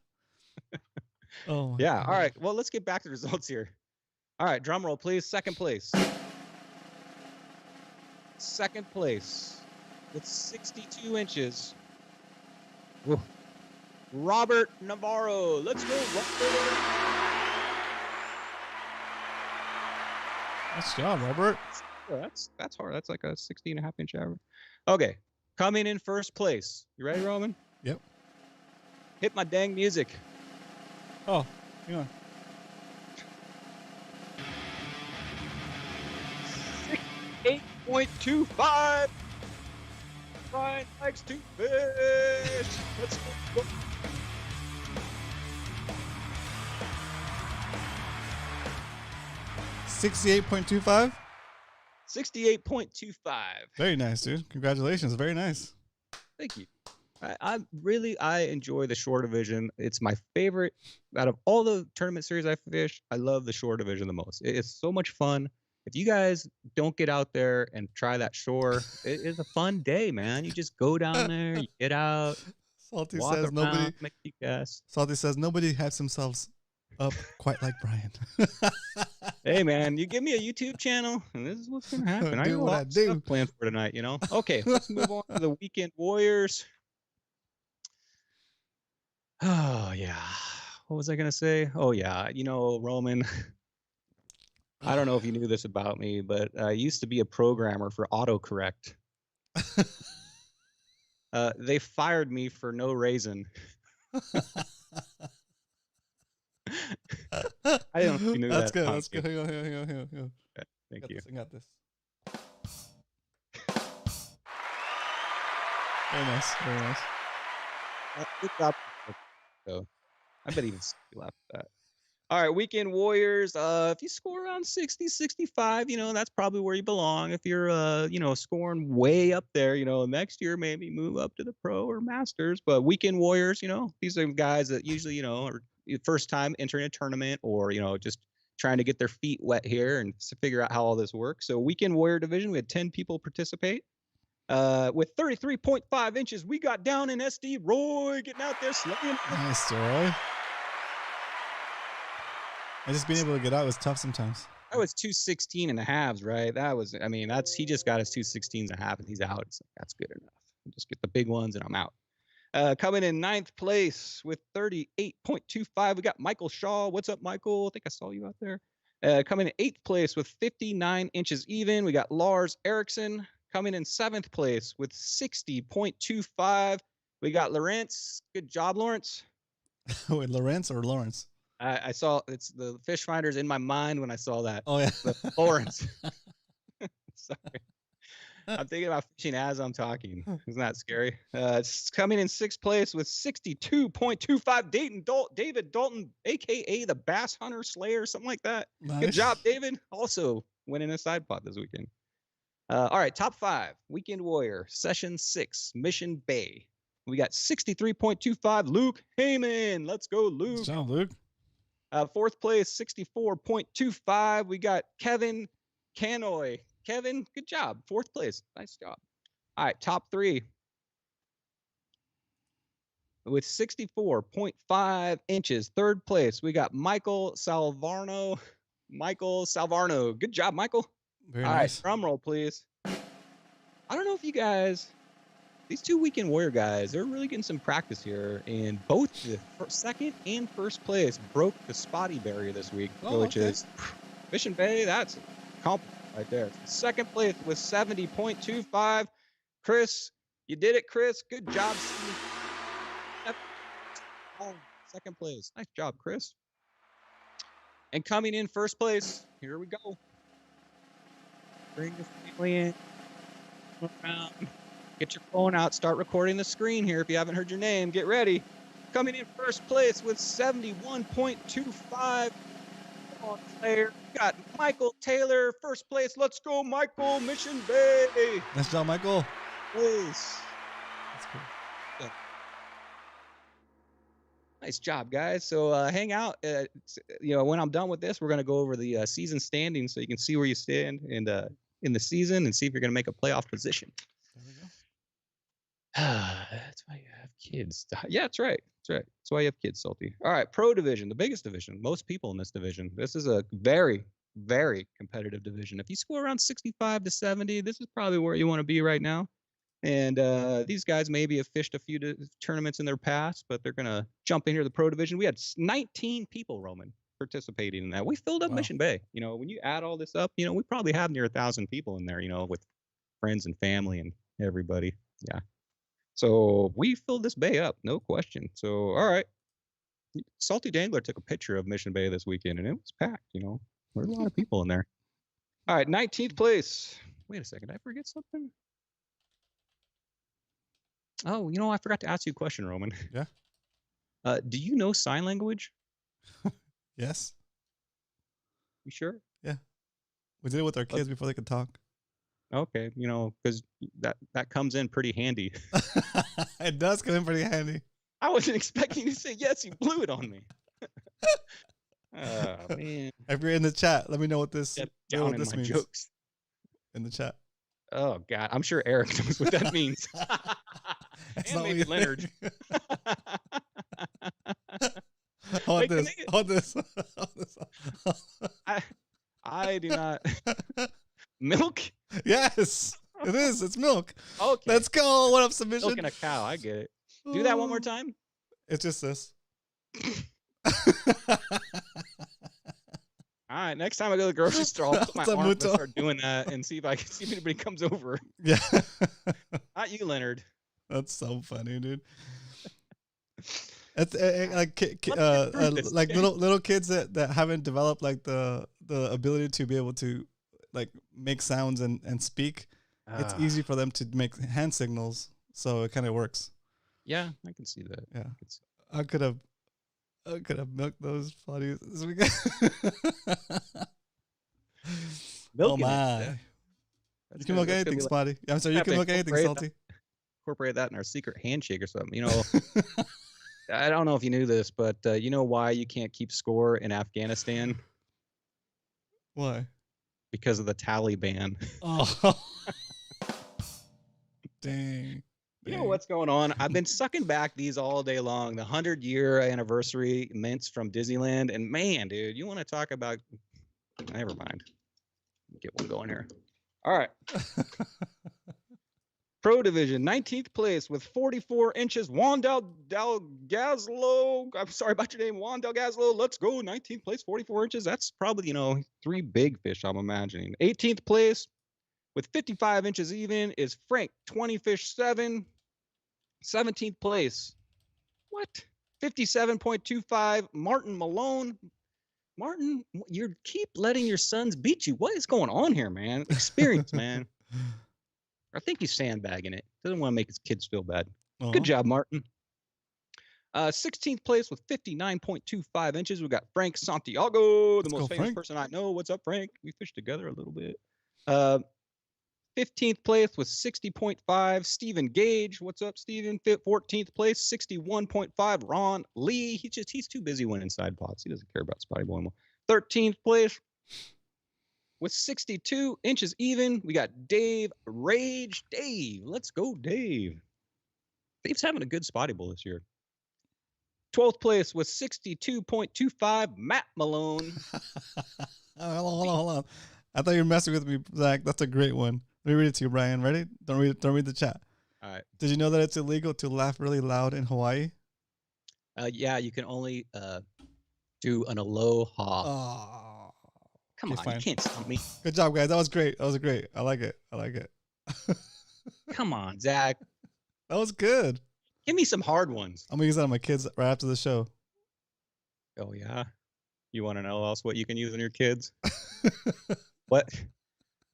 Oh, my yeah. gosh. All right. Well, let's get back to the results here. All right. Drum roll, please. 2nd place. 2nd place with 62 inches. Whoa. Robert Navarro. Let's go, Robert. Nice job, Robert. Oh, that's hard. That's like a 60.5-inch average. Okay. Coming in 1st place. You ready, Roman? Yep. Hit my dang music. Oh, hang on. 68.25. Brian likes to fish. Let's go. $68.25. 68.25. Very nice, dude. Congratulations. Very nice. Thank you. I enjoy the shore division. It's my favorite out of all the tournament series I fish. I love the shore division the most. It's so much fun. If you guys don't get out there and try that shore, it is a fun day, man. You just go down there, you get out. Salty says nobody. Make you guess. Salty says nobody hypes themselves up quite like Brian. Hey, man, you give me a YouTube channel, and this is what's gonna happen. Do what I do. Planned for tonight, you know. Okay, let's move on to the Weekend Warriors. Oh yeah, what was I gonna say? Oh yeah, you know, Roman. I don't know if you knew this about me, but I used to be a programmer for autocorrect. They fired me for no reason. I don't know if you knew That's that. good. That's good. Hang on. Okay, thank you. I got this. Very nice. Very nice. Good job. So, I bet even you laughed at that. All right, Weekend Warriors. If you score around 60, 65, you know, that's probably where you belong. If you're, scoring way up there, you know, next year maybe move up to the pro or masters. But Weekend Warriors, you know, these are guys that usually, you know, are first time entering a tournament or, you know, just trying to get their feet wet here and to figure out how all this works. So Weekend Warrior division, we had 10 people participate. With 33.5 inches, we got down in SD. Roy getting out there slaying. Nice, Roy. And just being able to get out was tough sometimes. That was 216 and a halves, right? That was, I mean, he just got his 216s and a half and he's out. It's like, that's good enough. I'll just get the big ones and I'm out. Coming in 9th place with 38.25, we got Michael Shaw. What's up, Michael? I think I saw you out there. Coming in 8th place with 59 inches even, we got Lars Eriksson. Coming in 7th place with 60.25, we got Lawrence. Good job, Lawrence. Wait, Lawrence or Lawrence? I saw it's the fish finders in my mind when I saw that. Oh yeah, Lawrence. Sorry, I'm thinking about fishing as I'm talking. Isn't that scary? It's coming in 6th place with 62.25. David Dalton, aka the Bass Hunter Slayer, something like that. nice. Good job, David. Also winning a side pot this weekend. All right, top 5. Weekend Warrior, Session 6, Mission Bay. We got 63.25. Luke Heyman. Let's go, Luke. Good job, Luke. 4th place, 64.25. We got Kevin Canoy. Kevin, good job. 4th place. Nice job. All right, top 3. With 64.5 inches. 3rd place, we got Michael Salvarno. Good job, Michael. Very All nice. right, drum roll, please. I don't know if you guys, these 2 Weekend Warrior guys, they're really getting some practice here. And both the 2nd and 1st place broke the Spotty barrier this week, which is Fish and Bay. That's a compliment right there. 2nd place with 70.25. Chris, you did it, Chris. Good job. Oh, 2nd place. Nice job, Chris. And coming in 1st place, here we go. Bring the family in. Around. Get your phone out. Start recording the screen here if you haven't heard your name. Get ready. Coming in 1st place with 71.25. Player. We got Michael Taylor, 1st place. Let's go, Michael. Mission Bay. Nice job, Michael. Please. That's cool. Nice job, guys. So hang out. When I'm done with this, we're going to go over the season standings so you can see where you stand and in the season and see if you're going to make a playoff position. There we go. That's why you have kids. Yeah, that's right. That's right. That's why you have kids, Salty. All right, pro division, the biggest division. Most people in this division. This is a very, very competitive division. If you score around 65 to 70, this is probably where you want to be right now. And these guys maybe have fished a few tournaments in their past, but they're going to jump in here to the pro division. We had 19 people, Roman, participating in that. We filled up Mission Bay. When you add all this up, we probably have near 1,000 people in there, with friends and family and everybody. Yeah. So we filled this bay up, no question. So, all right. Salty Dangler took a picture of Mission Bay this weekend, and it was packed, There were a lot of people in there. All right, 19th place. Wait a second. Did I forget something? Oh, I forgot to ask you a question, Roman. Yeah. Do you know sign language? Yes. You sure? Yeah. We did it with our kids before they could talk. Okay, because that comes in pretty handy. It does come in pretty handy. I wasn't expecting you to say yes. You blew it on me. Oh, man. If you're in the chat, let me know what this, Down in means. my jokes. In the chat. Oh, God. I'm sure Eric knows what that means. And maybe Leonard. Hold this. I do not. Milk? Yes, it is. It's milk. Okay. Let's go. What up, submission? Milking a cow. I get it. Do that one more time. It's just this. All right. Next time I go to the grocery store, I'll put my arm and start doing that and see if I can see if anybody comes over. Yeah. Not you, Leonard. That's so funny, dude. It's like little kids that haven't developed like the ability to be able to like make sounds and speak. It's easy for them to make hand signals, so it kind of works. Yeah, I can see that. Yeah, I could have milked those potties this weekend. Oh my! Yeah. You can milk anything, Spotty. I'm sorry, you can milk anything, Salty. Incorporate that in our secret handshake or something. I don't know if you knew this, but you know why you can't keep score in Afghanistan? Why? Because of the Taliban. Oh. Dang. You know what's going on? I've been sucking back these all day long. The 100-year anniversary mints from Disneyland. And man, dude, you want to talk about... Never mind. Get one going here. All right. Pro Division, 19th place with 44 inches. Juan Del Gazlo. I'm sorry about your name, Juan Del Gazlo. Let's go. 19th place, 44 inches. That's probably, 3 big fish, I'm imagining. 18th place with 55 inches even is Frank, 20 fish 7. 17th place. What? 57.25, Martin Malone. Martin, you keep letting your sons beat you. What is going on here, man? Experience, man. I think he's sandbagging it. Doesn't want to make his kids feel bad. Uh-huh. Good job, Martin. 16th place with 59.25 inches. We got Frank Santiago, the most famous person I know. What's up, Frank? We fished together a little bit. 15th place with 60.5, Stephen Gage. What's up, Stephen? 14th place, 61.5, Ron Lee. He's too busy winning side pots. He doesn't care about Spotty Boy anymore. 13th place with 62 inches even. We got Dave Rage. Dave, let's go, Dave. Dave's having a good Spotty Bowl this year. 12th place with 62.25, Matt Malone. Hold on. I thought you were messing with me, Zach. That's a great one. Let me read it to you, Brian. Ready? Don't read the chat. All right. Did you know that it's illegal to laugh really loud in Hawaii? Yeah, you can only do an aloha. Oh. Come on, you can't stop me. Good job, guys. That was great. I like it. Come on, Zach. That was good. Give me some hard ones. I'm going to use that on my kids right after the show. Oh, yeah? You want to know else what you can use on your kids?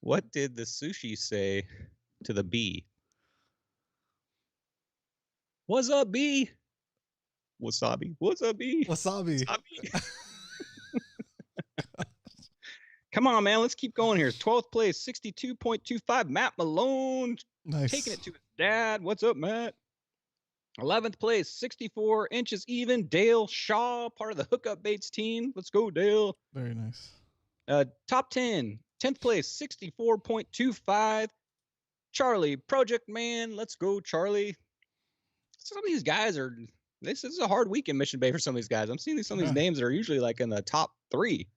What did the sushi say to the bee? What's up, bee? Wasabi. What's up, bee? Wasabi. Come on, man. Let's keep going here. 12th place, 62.25. Matt Malone. Nice. Taking it to his dad. What's up, Matt? 11th place, 64 inches even. Dale Shaw, part of the Hookup Baits team. Let's go, Dale. Very nice. Top 10. 10th place, 64.25. Charlie, Project Man. Let's go, Charlie. Some of these guys are... This is a hard week in Mission Bay for some of these guys. I'm seeing some of these names that are usually like in the top 3.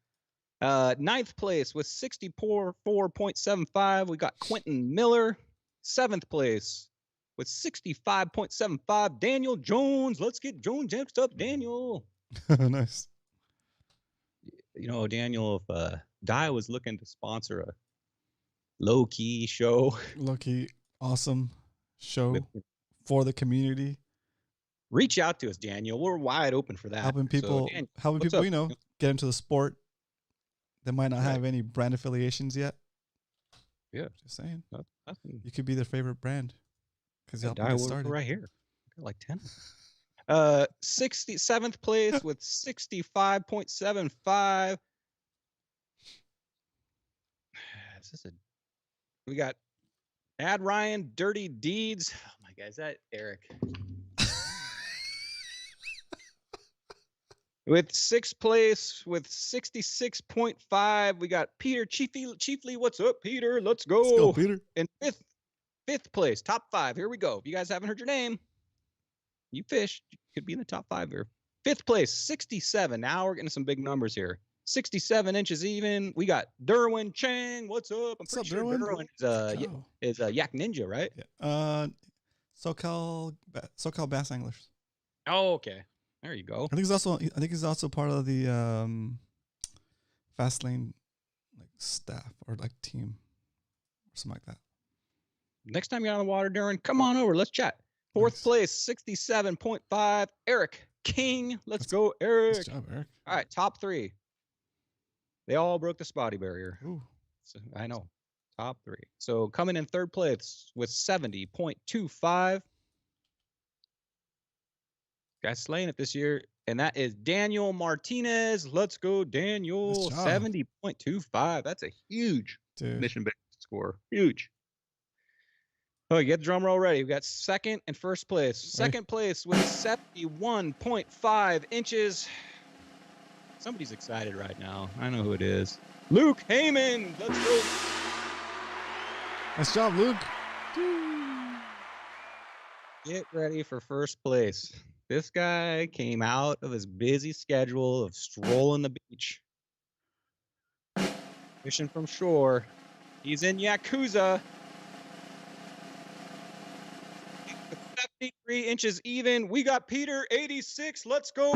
9th place with 64.75. We got Quentin Miller. 7th place with 65.75. Daniel Jones. Let's get Jones next up, Daniel. Nice. Daniel, if Dye was looking to sponsor a low-key show. Low-key, awesome show for the community. Reach out to us, Daniel. We're wide open for that. Helping people, get into the sport. They might not have any brand affiliations yet. Yeah. Just saying. Nothing. You could be their favorite brand. Because you help them get started. Right here. Got like 10. 67th place with 65.75. We got Ad Ryan, Dirty Deeds. Oh my God, is that Eric? With 6th place with 66.5, we got Peter Chiefly. What's up, Peter? Let's go. Let's go, Peter. And fifth place, top 5. Here we go. If you guys haven't heard your name, you fished. You could be in the top 5 here. 5th place, 67. Now we're getting some big numbers here. 67 inches even. We got Derwin Chang. What's up? I'm pretty sure Derwin is Yak Ninja, right? Yeah. SoCal Bass Anglers. Oh, okay. There you go. I think he's also part of the Fastlane staff or team or something like that. Next time you're on the water, Darren, come on over. Let's chat. 4th place, 67.5. Eric King. Let's go, Eric. Nice job, Eric. All right, top 3. They all broke the Spotty barrier. Ooh. So, I know. Top 3. So coming in 3rd place with 70.25. Guys slaying it this year, and that is Daniel Martinez. Let's go, Daniel. 70.25. That's a huge Mission Bay score. Huge. Oh, you get the drum roll ready. We got 2nd and 1st place. 2nd place with 71.5 inches. Somebody's excited right now. I know who it is. Luke Heyman. Let's go. Nice job, Luke. Get ready for first place. This guy came out of his busy schedule of strolling the beach, fishing from shore. He's in Yakuza. 73 inches even. We got Peter, 86. Let's go. Oh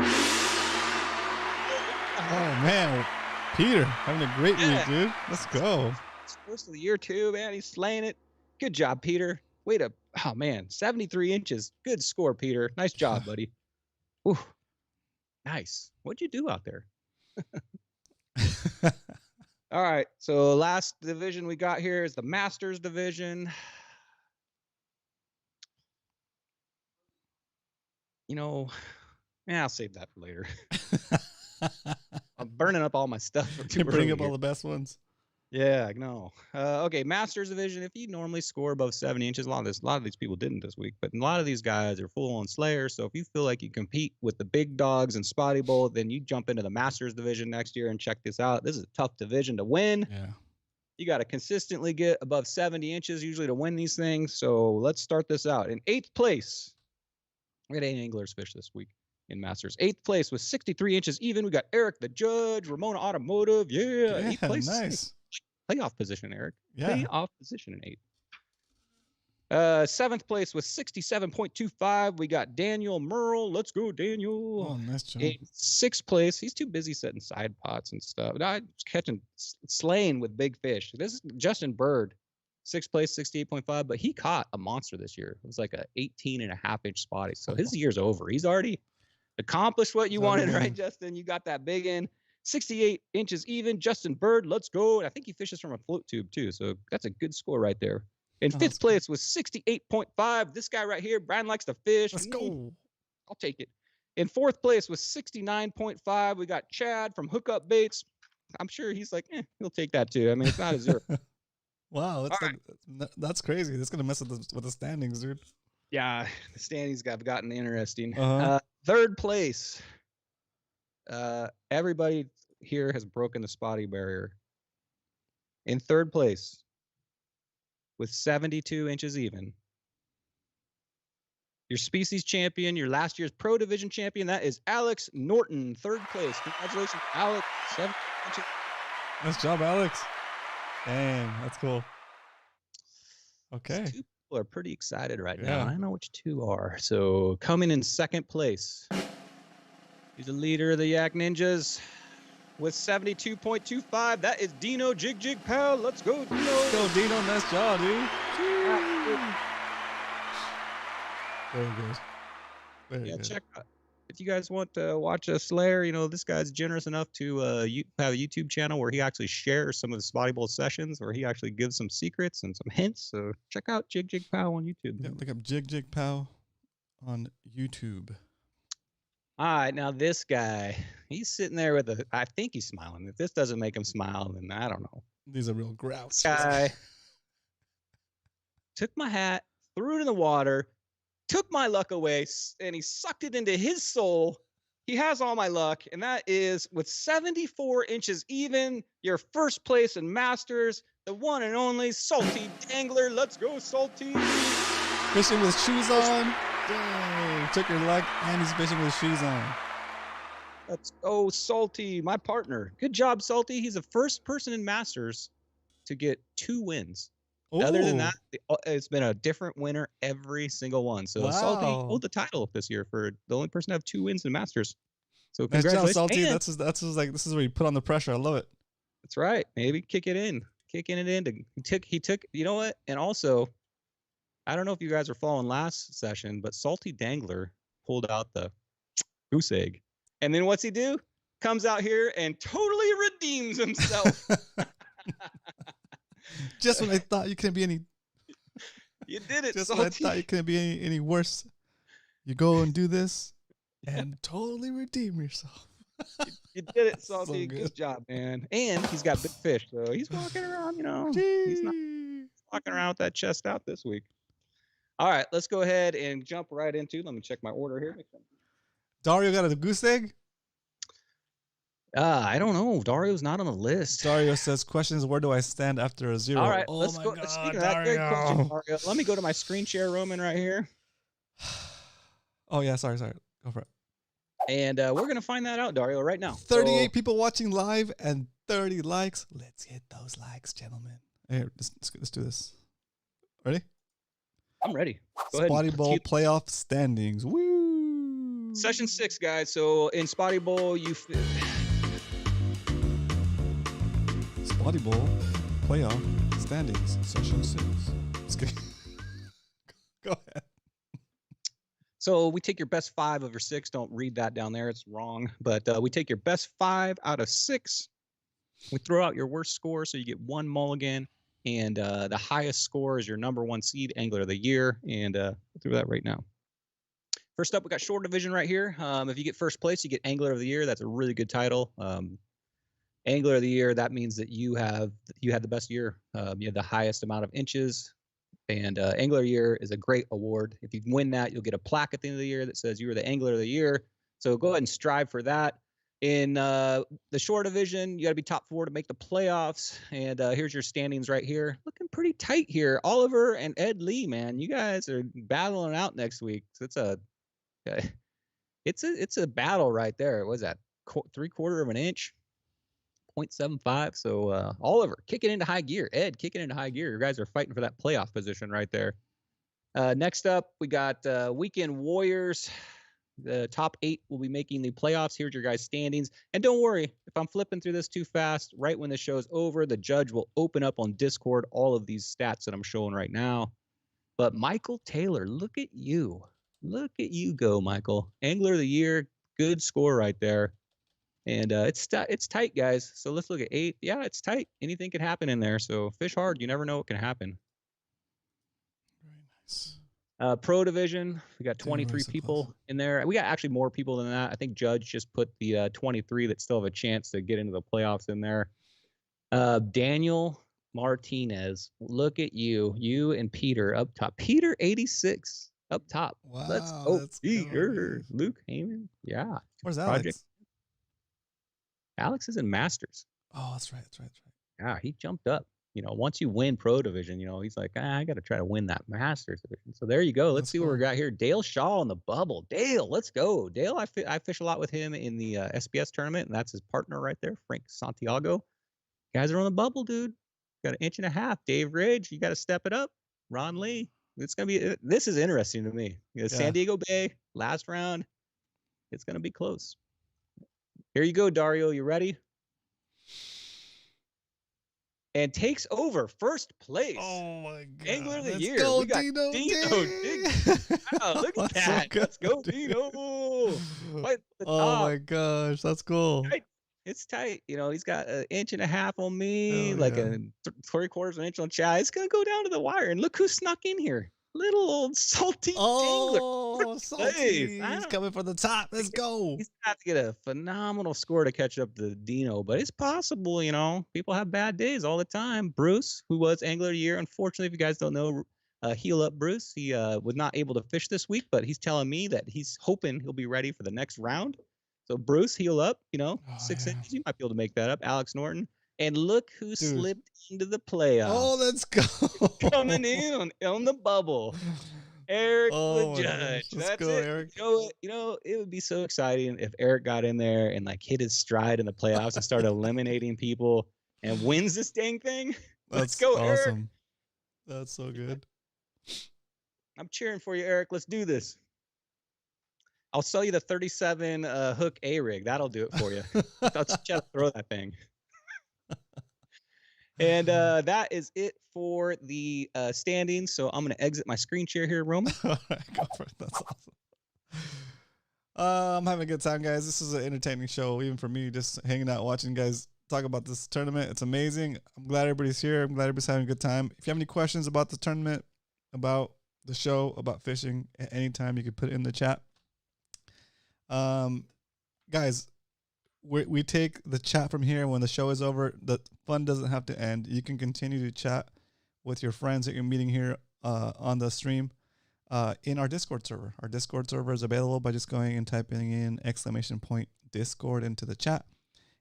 man, Peter having a great week, dude. Let's go. It's first of the year too, man. He's slaying it. Good job, Peter. Way to, oh man, 73 inches. Good score, Peter. Nice job, buddy. Ooh, nice. What'd you do out there? All right. So last division we got here is the Masters division. You know, yeah, I'll save that for later. I'm burning up all my stuff. You bring up all the best ones. Yeah, I know. Okay, Masters division. If you normally score above 70 inches, a lot of these people didn't this week, but a lot of these guys are full-on slayers. So if you feel like you compete with the big dogs and Spotty Bowl, then you jump into the Masters division next year and check this out. This is a tough division to win. Yeah. You got to consistently get above 70 inches usually to win these things. So let's start this out. In 8th place, we had 8 anglers fish this week in Masters. 8th place with 63 inches even. We got Eric the Judge, Ramona Automotive. Yeah, 8th place. Nice. Playoff position, Eric. Yeah. Playoff position in 8th. 7th place with 67.25. We got Daniel Merle. Let's go, Daniel. Oh, nice job. In 6th place, he's too busy setting side pots and stuff. Not catching, slaying with big fish. This is Justin Bird. 6th place, 68.5, but he caught a monster this year. It was like a 18.5-inch spotty. So his year's over. He's already accomplished what you wanted, right, Justin? You got that big in. 68 inches even. Justin Bird, let's go. And I think he fishes from a float tube too. So that's a good score right there. In 5th place was 68.5. This guy right here, Brian likes to fish. Let's go. I'll take it. In 4th place was 69.5. We got Chad from Hookup Baits. I'm sure he's like, he'll take that too. I mean, it's not a 0. Wow, that's crazy. That's gonna mess with the standings, dude. Yeah, the standings have gotten interesting. Uh-huh. 3rd place. Everybody here has broken the spotty barrier. In 3rd place, with 72 inches even, your species champion, your last year's pro division champion, that is Alex Norton, 3rd place. Congratulations, Alex. 7 inches. Nice job, Alex. Dang, that's cool. Okay. These 2 people are pretty excited right Yeah. now. I know which 2 are. So coming in 2nd place, he's the leader of the Yak Ninjas with 72.25. That is Dino Jig Pal. Let's go, Dino. Let's go, Dino. Nice job, dude. Very good. Very good. Check out. If you guys want to watch a Slayer, you know, this guy's generous enough to have a YouTube channel where he actually shares some of the Spotty Bowl sessions, where he actually gives some secrets and some hints. So check out Jig Pow on YouTube. Yeah, look up Jig Pow on YouTube. All right, now this guy, he's sitting there with I think he's smiling. If this doesn't make him smile, then I don't know. These are real grouts. This guy took my hat, threw it in the water, took my luck away, and he sucked it into his soul. He has all my luck, and that is with 74 inches even, your 1st place in Masters, the one and only Salty Dangler. Let's go, Salty. Fishing with shoes on. Dang. Took your luck, and he's fishing with shoes on. Let's go, Salty, my partner. Good job, Salty. He's the first person in Masters to get 2 wins. Ooh. Other than that, it's been a different winner every single one. So Salty hold the title this year for the only person to have 2 wins in Masters. So nice job, congratulations, Salty. and That's like, this is where you put on the pressure. I love it. that's right. Maybe kicking it in. He took. You know what? And also, I don't know if you guys were following last session, but Salty Dangler pulled out the goose egg, and then what's he do? Comes out here and totally redeems himself. Just when I thought you couldn't be any. You did it, Just Salty. when I thought you couldn't be any worse, you go and do this, and totally redeem yourself. You did it, Salty. So good job, man. And he's got big fish, so he's walking around. You know, he's not walking around with that chest out this week. All right, let's go ahead and jump right into. Let me check my order here. Dario got a goose egg. I don't know. Dario's not on the list. Dario says, questions, where do I stand after a 0? All right, Oh let's my go. God, Speaking of that, great question, Dario. Dario. Let me go to my screen share, Roman, right here. Oh yeah, sorry. Go for it. And we're gonna find that out, Dario, right now. 38 people watching live and 30 likes. Let's hit those likes, gentlemen. Here, let's do this. Ready? I'm ready. Go ahead. Spotty Bowl playoff standings. Woo! Session 6, guys. So in Spotty Bowl, Spotty Bowl playoff standings. Session 6. Just kidding. Go ahead. So we take your best 5 over 6. Don't read that down there. It's wrong. But we take your best 5 out of 6. We throw out your worst score, so you get 1 mulligan. And the highest score is your number 1 seed, Angler of the Year. And we'll do that right now. First up, we got short division right here. If you get first place, you get Angler of the Year. That's a really good title. Angler of the Year, that means that you had the best year. You had the highest amount of inches. And Angler of the Year is a great award. If you win that, you'll get a plaque at the end of the year that says you were the Angler of the Year. So go ahead and strive for that. In the short division, you got to be top 4 to make the playoffs. And here's your standings right here. Looking pretty tight here. Oliver and Ed Lee, man, you guys are battling out next week. So it's a battle right there. What was that? 3/4 of an inch, 0.75. So Oliver kicking into high gear. Ed kicking into high gear. You guys are fighting for that playoff position right there. Next up, we got Weekend Warriors. The top 8 will be making the playoffs. Here's your guys' standings. And don't worry, if I'm flipping through this too fast, right when the show's over, the judge will open up on Discord all of these stats that I'm showing right now. But Michael Taylor, look at you. Look at you go, Michael. Angler of the Year, good score right there. And it's tight, guys. So let's look at 8. Yeah, it's tight. Anything can happen in there. So fish hard. You never know what can happen. Very nice. Pro division, we got 23 people in there. We got actually more people than that. I think Judge just put the 23 that still have a chance to get into the playoffs in there. Daniel Martinez, look at you. You and Peter up top. Peter 86 up top. Wow, let's go, that's Peter. cool. Luke Heyman. Yeah. Where's Alex? Project. Alex is in Masters. Oh, that's right. Yeah, he jumped up. Once you win Pro Division, he's like, I got to try to win that Masters Division. So there you go. Let's see what we got here. Dale Shaw on the bubble. Dale, let's go. Dale, I fish a lot with him in the SBS tournament, and that's his partner right there, Frank Santiago. You guys are on the bubble, dude. Got 1.5 inches. Dave Ridge, you got to step it up. Ron Lee. This is interesting to me. San Diego Bay, last round. It's going to be close. Here you go, Dario. You ready? And takes over first place. Oh my God! Angler of the Let's Year. Go, we got Dino. Wow, look at that. So Let's go, Dino. Right at the top. My gosh, that's cool. Right. It's tight. He's got 1.5 inches on me, Oh, like yeah. a 3/4 of an inch on Chad. It's gonna go down to the wire. And look who snuck in here. Little old salty angler. Oh, salty! Place. He's coming for the top. Let's go. He's gonna have to get a phenomenal score to catch up to Dino, but it's possible, People have bad days all the time. Bruce, who was Angler of the Year, unfortunately, if you guys don't know, Heal Up Bruce, he was not able to fish this week, but he's telling me that he's hoping he'll be ready for the next round. So Bruce, heal up, 6 inches. You might be able to make that up. Alex Norton. And look who slipped into the playoffs. Oh, let's go. Coming in on the bubble. Eric Oh, the my Judge. gosh. Let's That's go, it. Eric. It would be so exciting if Eric got in there and hit his stride in the playoffs and started eliminating people and wins this dang thing. Let's go, awesome. Eric. That's so good. I'm cheering for you, Eric. Let's do this. I'll sell you the 37 hook A-rig. That'll do it for you. I'll teach you how to throw that thing. And that is it for the standings. So I'm going to exit my screen share here, Roman. All right, go for it. That's awesome. I'm having a good time, guys. This is an entertaining show, even for me, just hanging out, watching you guys talk about this tournament. It's amazing. I'm glad everybody's here. I'm glad everybody's having a good time. If you have any questions about the tournament, about the show, about fishing, at any time, you can put it in the chat. Guys, we take the chat from here. When the show is over, the fun doesn't have to end. You can continue to chat with your friends that you're meeting here on the stream in our Discord server. Our Discord server is available by just going and typing in !Discord into the chat,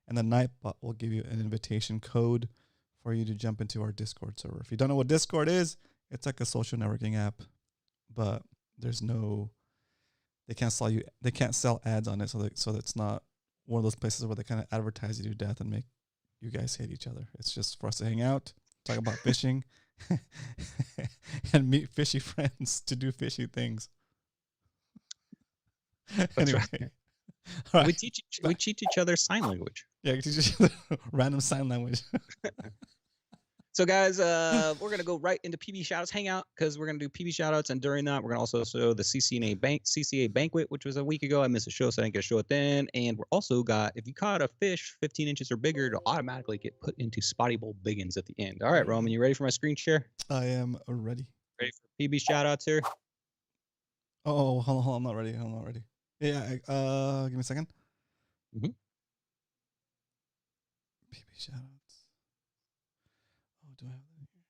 and the Nightbot will give you an invitation code for you to jump into our Discord server. If you don't know what Discord is, it's like a social networking app, but there's no, they can't sell ads on it, so that's not one of those places where they kind of advertise you to death and make you guys hate each other. It's just for us to hang out, talk about fishing, and meet fishy friends to do fishy things. Anyway, right. All right. We teach each other sign language. Yeah, we teach each other random sign language. So guys, we're gonna go right into PB shoutouts. Hang out because we're gonna do PB shoutouts, and during that, we're gonna also show the CCA banquet, which was a week ago. I missed a show, so I didn't get to show it then. And we're also got, if you caught a fish 15 inches or bigger, it'll automatically get put into Spotty Bowl Biggins at the end. All right, Roman, you ready for my screen share? I am ready. Ready for PB shoutouts here? Oh, hold on, I'm not ready. Yeah, give me a second. Mhm. PB shoutouts. Oh, do I have it in here?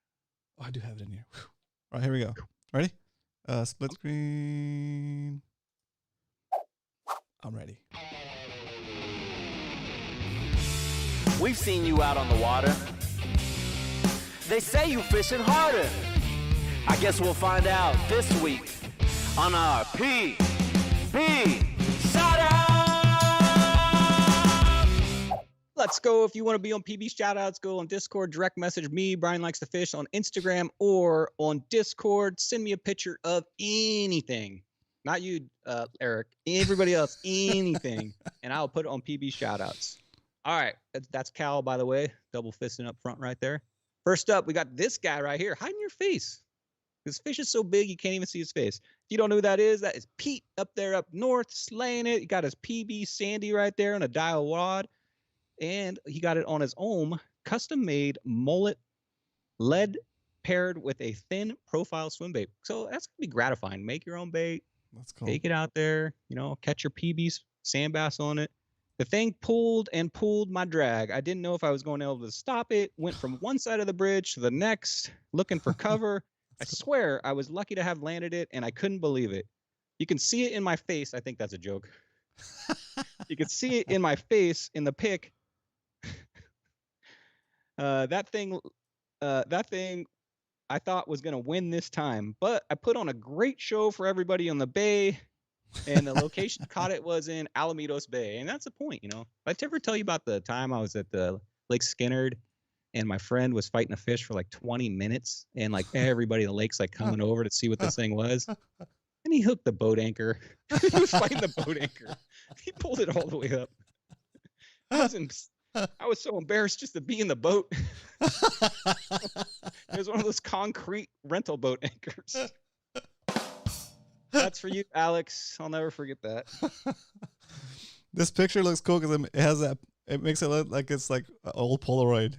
Oh, I do have it in here. Whew. All right, here we go. Ready? Split screen. I'm ready. We've seen you out on the water. They say you fishing harder. I guess we'll find out this week on our PB Shoutout. Let's go. If you want to be on PB shoutouts, go on Discord, direct message me, Brian Likes to Fish, on Instagram or on Discord. Send me a picture of anything. Not you, Eric. Everybody else, anything. And I'll put it on PB shoutouts. All right. That's Cal, by the way. Double fisting up front right there. First up, we got this guy right here. Hiding your face. This fish is so big, you can't even see his face. If you don't know who that is Pete up there up north, slaying it. He got his PB Sandy right there on a dial rod. And he got it on his own custom-made mullet lead paired with a thin profile swim bait. So that's going to be gratifying. Make your own bait. That's cool. Take it out there, catch your PB sand bass on it. The thing pulled my drag. I didn't know if I was going to be able to stop it. Went from one side of the bridge to the next, looking for cover. I swear I was lucky to have landed it, and I couldn't believe it. You can see it in my face. I think that's a joke. You can see it in my face in the pic. That thing I thought was going to win this time, but I put on a great show for everybody on the bay, and the location caught it was in Alamitos Bay. And that's the point, Did I ever tell you about the time I was at the Lake Skinnerd and my friend was fighting a fish for like 20 minutes and like everybody in the lake's like coming over to see what this thing was. And he hooked the boat anchor. He was fighting the boat anchor. He pulled it all the way up. I was so embarrassed just to be in the boat. It was one of those concrete rental boat anchors. That's for you, Alex. I'll never forget that. This picture looks cool because it has that. It makes it look like it's like an old Polaroid.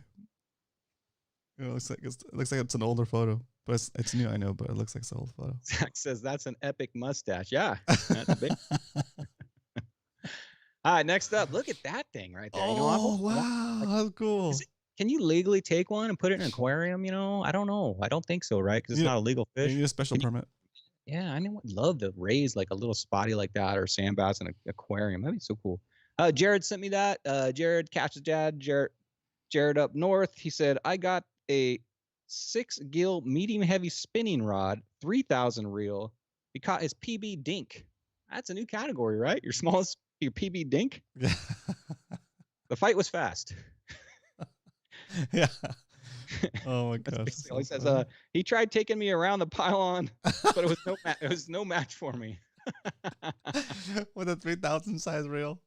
It looks like it's an older photo, but it's new. I know, but it looks like it's an old photo. Zach says that's an epic mustache. Yeah, that's big. All right, next up, look at that thing right there. Oh, wow, that's cool. Can you legally take one and put it in an aquarium? I don't know. I don't think so, right? Because it's not a legal fish. You need a special permit. Yeah, I would love to raise like a little spotty like that or sand bass in an aquarium. That'd be so cool. Jared sent me that. Jared, Catch's dad, Jared up north. He said, I got a 6-gill medium heavy spinning rod, 3,000 reel. He caught his PB dink. That's a new category, right? Your smallest, your PB dink. Yeah. The fight was fast. Yeah. Oh my gosh. So he says, he tried taking me around the pylon, but it was no match for me. With a 3,000 size reel.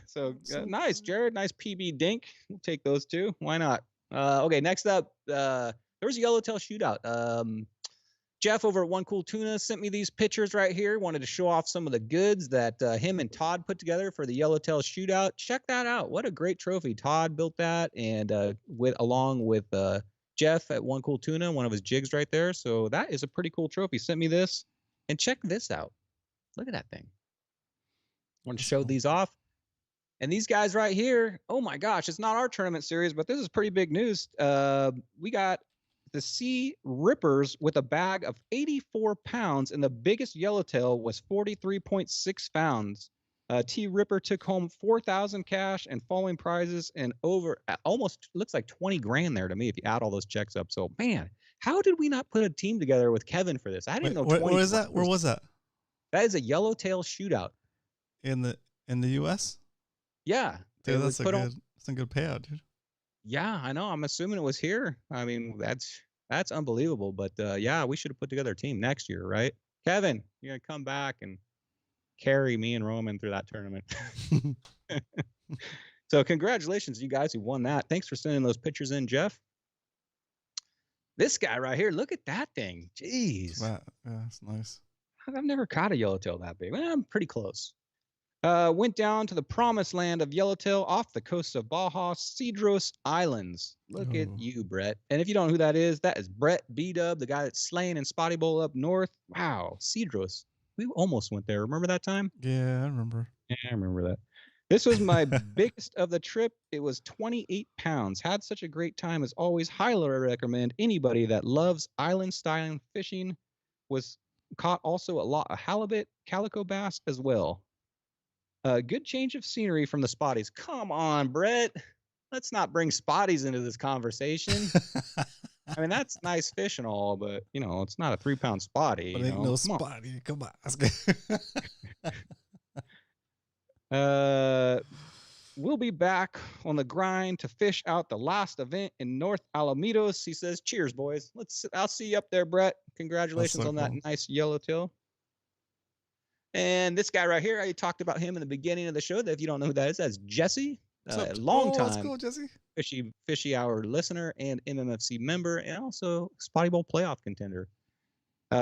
So nice, Jared. Nice PB dink. We'll take those two. Why not? Okay, next up, there was a yellowtail shootout. Jeff over at One Cool Tuna sent me these pictures right here. Wanted to show off some of the goods that him and Todd put together for the yellowtail shootout. Check that out. What a great trophy. Todd built that, and along with Jeff at One Cool Tuna, one of his jigs right there. So that is a pretty cool trophy. Sent me this, and check this out. Look at that thing. I want to show these off. And these guys right here, oh my gosh, it's not our tournament series, but this is pretty big news. We got the Sea Rippers with a bag of 84 pounds, and the biggest yellowtail was 43.6 pounds. T Ripper took home 4,000 cash and following prizes, and over almost looks like 20 grand there to me if you add all those checks up. So man, how did we not put a team together with Kevin for this? I didn't know. Where is that? Where was that? That is a yellowtail shootout. In the U.S. Yeah. Dude, It that's was a put good on- that's a good payout, dude. Yeah, I know. I'm assuming it was here. I mean, that's unbelievable. But yeah, we should have put together a team next year, right? Kevin, you're gonna come back and carry me and Roman through that tournament. So congratulations, you guys who won that. Thanks for sending those pictures in, Jeff. This guy right here, look at that thing. Jeez. Yeah, that's nice. I've never caught a yellowtail that big. Well, I'm pretty close. Went down to the promised land of yellowtail off the coast of Baja Cedros Islands. Look at Ooh. you, Brett. And if you don't know who that is Brett B-Dub, the guy that's slaying in Spotty Bowl up north. Wow, Cedros. We almost went there. Remember that time? Yeah, I remember. Yeah, I remember that. This was my biggest of the trip. It was 28 pounds. Had such a great time as always. Highly recommend anybody that loves island style fishing. Was caught also a lot of halibut, calico bass as well. Good change of scenery from the Spotties. Come on, Brett. Let's not bring Spotties into this conversation. I mean, that's nice fish and all, but you know, it's not a 3-pound Spotty. But You ain't know? no Come on. Spotty. Come on. That's good. We'll be back on the grind to fish out the last event in North Alamitos. He says, "Cheers, boys. I'll see you up there, Brett. Congratulations so on that cool. nice yellowtail." And this guy right here, I talked about him in the beginning of the show. That if you don't know who that is, that's Jesse, What's up? long Oh, let's time go, Jesse. Fishy Hour listener and MMFC member, and also Spotty Bowl playoff contender.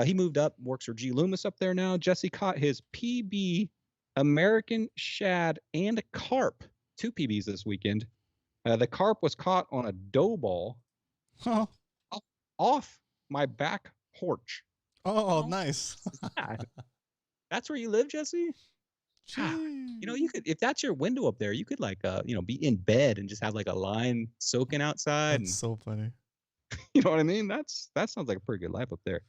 He moved up, works for G Loomis up there now. Jesse caught his PB American shad and carp, 2 PBs this weekend. The carp was caught on a dough ball Oh, off my back porch. oh, nice. Yeah. That's where you live, Jesse? You know, you could, if that's your window up there, you could like, you know, be in bed and just have like a line soaking outside. That's so funny. You know what I mean? That sounds like a pretty good life up there.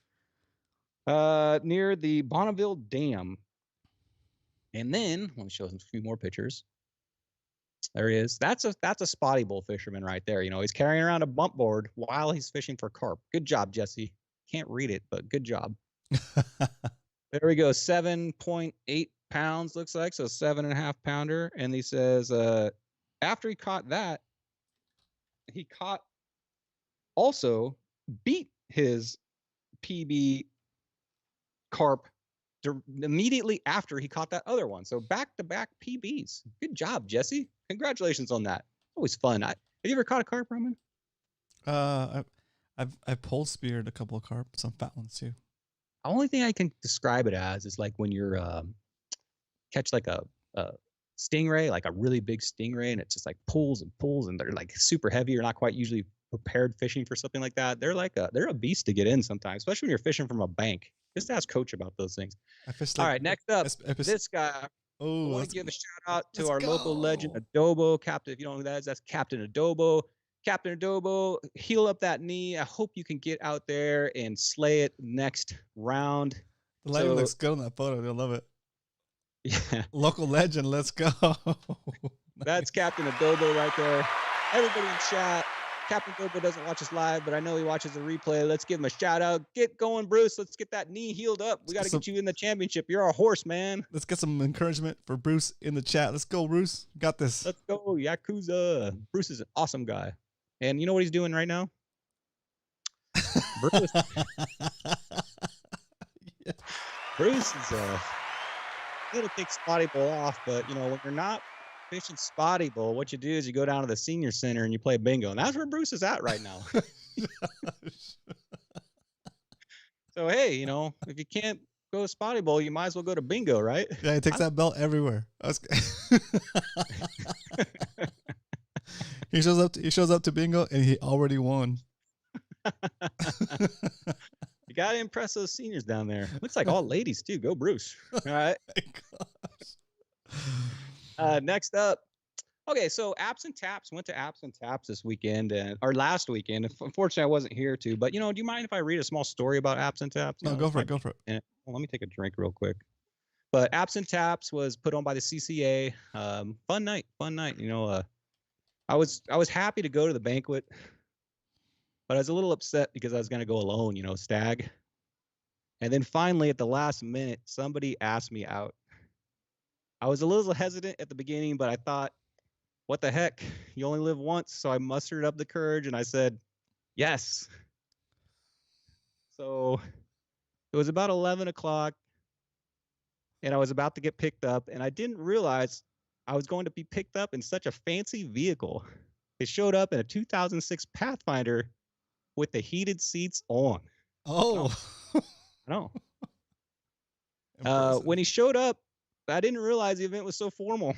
Near the Bonneville Dam. And then let me show him a few more pictures. There he is. That's a Spotty Bowl fisherman right there. You know, he's carrying around a bump board while he's fishing for carp. Good job, Jesse. Can't read it, but good job. There we go. 7.8 pounds looks like, so 7.5 pounder. And he says, after he caught that, he also beat his PB carp immediately after he caught that other one. So back-to-back PBs. Good job, Jesse. Congratulations on that. Always fun. Have you ever caught a carp, Roman? I've pole speared a couple of carp, some fat ones too. The only thing I can describe it as is like when you're catch like a stingray, like a really big stingray, and it just like pulls and they're like super heavy. You're not quite usually prepared fishing for something like that. They're a beast to get in sometimes, especially when you're fishing from a bank. Just ask Coach about those things. I fished All right, next up, this guy. I Oh, want let's to give a shout out to let's our local legend, go. Adobo Captain. If you don't know who that is, that's Captain Adobo. Captain Adobo, heal up that knee. I hope you can get out there and slay it next round. the lighting So- looks good on that photo. They'll love it. Yeah, Local legend. Let's go. that's Captain Adobo right there. Everybody in chat. Captain Adobo doesn't watch us live, but I know he watches the replay. Let's give him a shout out. Get going, Bruce. Let's get that knee healed up. We got to get you in the championship. You're a horse, man. Let's get some encouragement for Bruce in the chat. Let's go, Bruce. Got this. Let's go, Yakuza. Bruce is an awesome guy. And you know what he's doing right now? Bruce. Yeah. Bruce is it'll take Spotty Bowl off, but you know, when you're not fishing Spotty Bowl, what you do is you go down to the senior center and you play bingo. And that's where Bruce is at right now. So hey, you know, if you can't go to Spotty Bowl, you might as well go to bingo, right? Yeah, he takes that belt everywhere. He shows up to bingo and he already won. You gotta impress those seniors down there. Looks like all ladies too. Go Bruce. All right. Next up. Okay, so Apps and Taps went to Apps and Taps this weekend or last weekend. Unfortunately, I wasn't here too. But you know, do you mind if I read a small story about Apps and Taps? No, go for it. Go for it. Well, let me take a drink real quick. But Apps and Taps was put on by the CCA. Fun night. You know, I was happy to go to the banquet, but I was a little upset because I was gonna go alone. You know, stag. And then finally, at the last minute, somebody asked me out. I was a little hesitant at the beginning, but I thought, what the heck? You only live once. So I mustered up the courage and I said, yes. So it was about 11 o'clock and I was about to get picked up. And I didn't realize I was going to be picked up in such a fancy vehicle. It showed up in a 2006 Pathfinder with the heated seats on. Oh. No. Impressive. When he showed up, I didn't realize the event was so formal.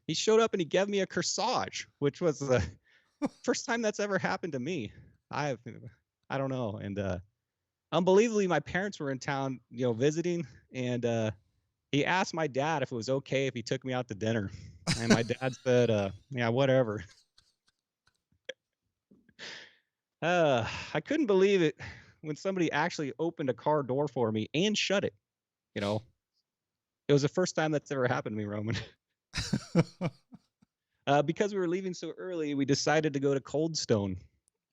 He showed up and he gave me a corsage, which was the first time that's ever happened to me. I don't know. And unbelievably, my parents were in town, visiting, and he asked my dad if it was okay if he took me out to dinner. And my dad said, yeah, whatever. I couldn't believe it when somebody actually opened a car door for me and shut it. It was the first time that's ever happened to me, Roman. Because we were leaving so early, we decided to go to Cold Stone.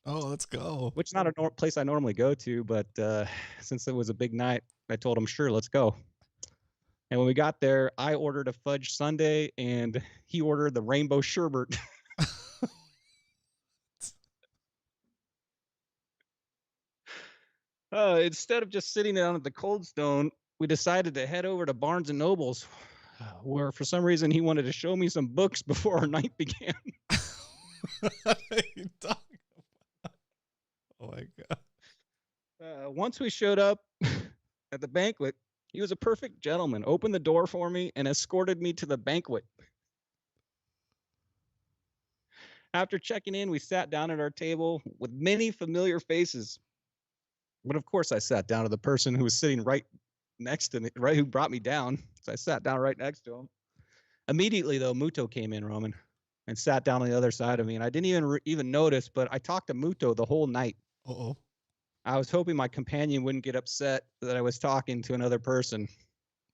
Oh, let's go. Which is not a place I normally go to, but since it was a big night, I told him, sure, let's go. And when we got there, I ordered a fudge sundae, and he ordered the rainbow sherbet. Instead of just sitting down at the Cold Stone, we decided to head over to Barnes & Noble's, where for some reason he wanted to show me some books before our night began. What are you talking about? Oh, my God. Once we showed up at the banquet, he was a perfect gentleman, opened the door for me, and escorted me to the banquet. After checking in, we sat down at our table with many familiar faces. But of course, I sat down to the person who was sitting right next to me, right, who brought me down. So I sat down right next to him. Immediately, though, Muto came in, Roman, and sat down on the other side of me. And I didn't even notice, but I talked to Muto the whole night. Uh-oh. I was hoping my companion wouldn't get upset that I was talking to another person.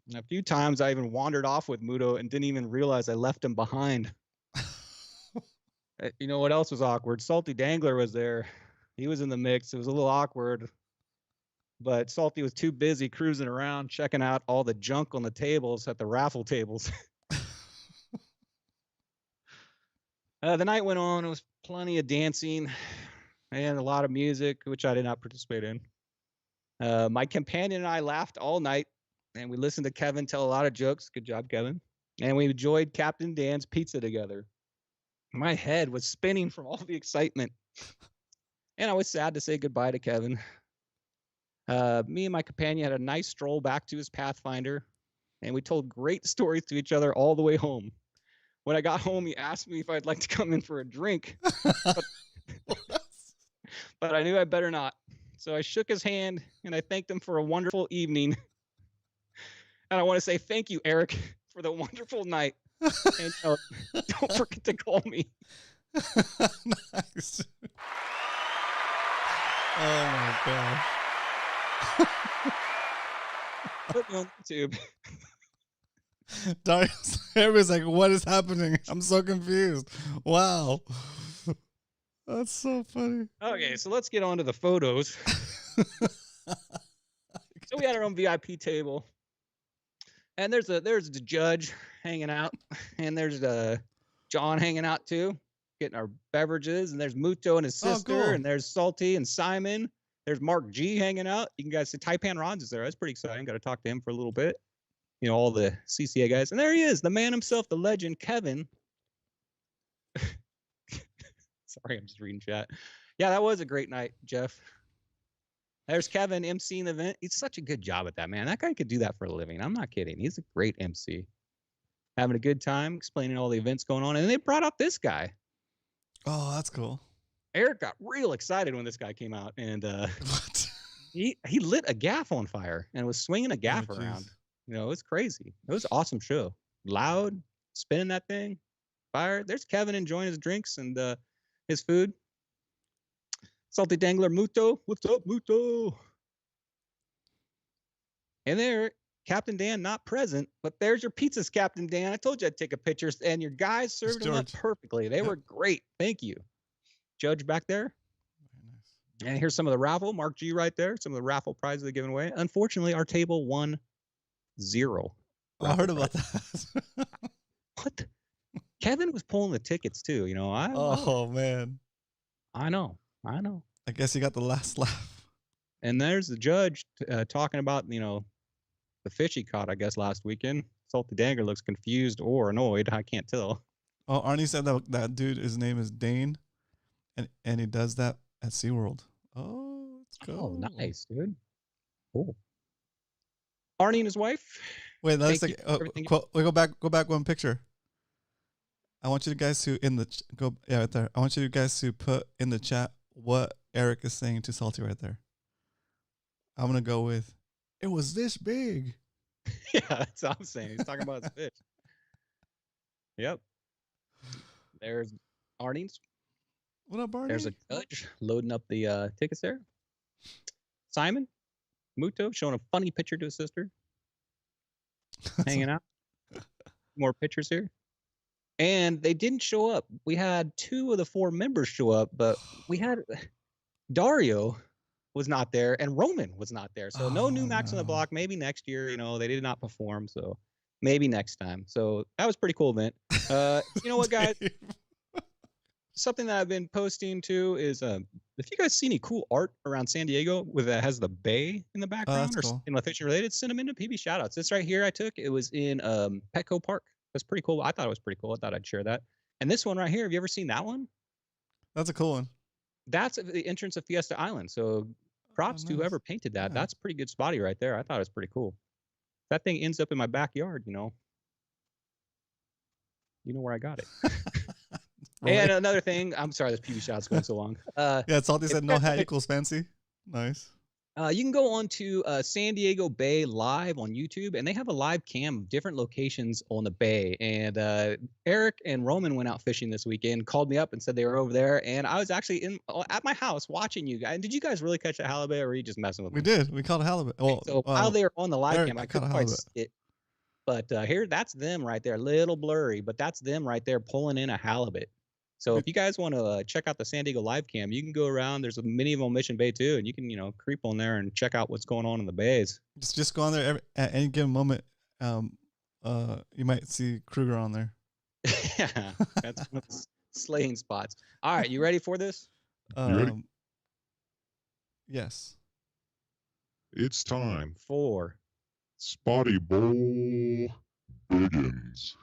And a few times I even wandered off with Muto and didn't even realize I left him behind. You know what else was awkward? Salty Dangler was there. He was in the mix. It was a little awkward. But Salty was too busy cruising around, checking out all the junk on the tables at the raffle tables. The night went on. It was plenty of dancing and a lot of music, which I did not participate in. My companion and I laughed all night, and we listened to Kevin tell a lot of jokes. Good job, Kevin. And we enjoyed Captain Dan's pizza together. My head was spinning from all the excitement, and I was sad to say goodbye to Kevin. Me and my companion had a nice stroll back to his Pathfinder, and we told great stories to each other all the way home. When I got home, he asked me if I'd like to come in for a drink, but I knew I better not. So I shook his hand, and I thanked him for a wonderful evening. And I want to say thank you, Eric, for the wonderful night. And don't forget to call me. Nice. Oh, my gosh. Put me on YouTube. Darius, everybody's like, what is happening? I'm so confused. Wow. That's so funny. Okay, so let's get on to the photos. So we had our own VIP table. And there's the judge hanging out. And there's John hanging out too, getting our beverages. And there's Muto and his sister. Cool. And there's Salty and Simon. There's Mark G hanging out. You can guys see Taipan Rons is there. That's pretty exciting. Got to talk to him for a little bit. All the CCA guys. And there he is, the man himself, the legend, Kevin. Sorry, I'm just reading chat. Yeah, that was a great night, Jeff. There's Kevin emceeing the event. He's such a good job at that, man. That guy could do that for a living. I'm not kidding. He's a great MC. Having a good time, explaining all the events going on. And they brought out this guy. Oh, that's cool. Eric got real excited when this guy came out. And What? he lit a gaff on fire and was swinging a gaff around. It was crazy. It was an awesome show. Loud, spinning that thing, fire. There's Kevin enjoying his drinks and his food. Salty Dangler, Muto. What's up, Muto? And there, Captain Dan not present, but there's your pizzas, Captain Dan. I told you I'd take a picture, and your guys served them up perfectly. They were great. Thank you. Judge back there. And here's some of the raffle. Mark G right there. Some of the raffle prizes they're giving away. Unfortunately, our table won 0. Oh, I heard about that. What? Kevin was pulling the tickets too. You know, Oh man. I know. I guess he got the last laugh. And there's the judge talking about, you know, the fish he caught, I guess, last weekend. Salty Dangler looks confused or annoyed. I can't tell. Oh, Arnie said that dude, his name is Dane, and he does that at SeaWorld. Oh, let's go. Oh, nice, dude. Cool. Arnie and his wife. Wait, let's Thank you for everything. we go back one picture. I want you guys to right there. I want you guys to put in the chat what Eric is saying to Salty right there. I'm gonna go with, it was this big. Yeah, that's what I'm saying. He's talking about his fish. Yep. There's Arnie's. What up, Barney? There's a judge loading up the tickets there. Simon Muto showing a funny picture to his sister. Hanging out. More pictures here. And they didn't show up. We had 2 of the 4 members show up, but we had Dario was not there and Roman was not there. So no new Max on the block. Maybe next year, you know, they did not perform. So maybe next time. So that was a pretty cool event. You know what, guys? Something that I've been posting too is if you guys see any cool art around San Diego that has the bay in the background or cool. something fishing related, send them into PB shoutouts. This right here I took, it was in Petco Park. That's pretty cool. I thought it was pretty cool. I thought I'd share that. And this one right here, have you ever seen that one? That's a cool one. That's at the entrance of Fiesta Island. So props to whoever painted that. Yeah. That's pretty good spotty right there. I thought it was pretty cool. That thing ends up in my backyard, you know where I got it. Right. And another thing, I'm sorry, this PB shot's going so long. Yeah, Salty said no hat equals fancy. Nice. You can go on to San Diego Bay Live on YouTube, and they have a live cam of different locations on the bay. And Eric and Roman went out fishing this weekend, called me up and said they were over there. And I was actually at my house watching you guys. Did you guys really catch a halibut, or were you just messing with me? We did. We caught a halibut. Well, So while they were on the live Eric cam, I caught a couldn't quite halibut. see it. But here, that's them right there. A little blurry, but that's them right there pulling in a halibut. So if you guys want to check out the San Diego live cam, you can go around. There's many of them on Mission Bay too, and you can creep on there and check out what's going on in the bays. Just go on there at any given moment. You might see Kruger on there. Yeah, that's one of the slaying spots. All right, you ready for this? ready? Yes. It's time. 4. Spotty Bowl begins.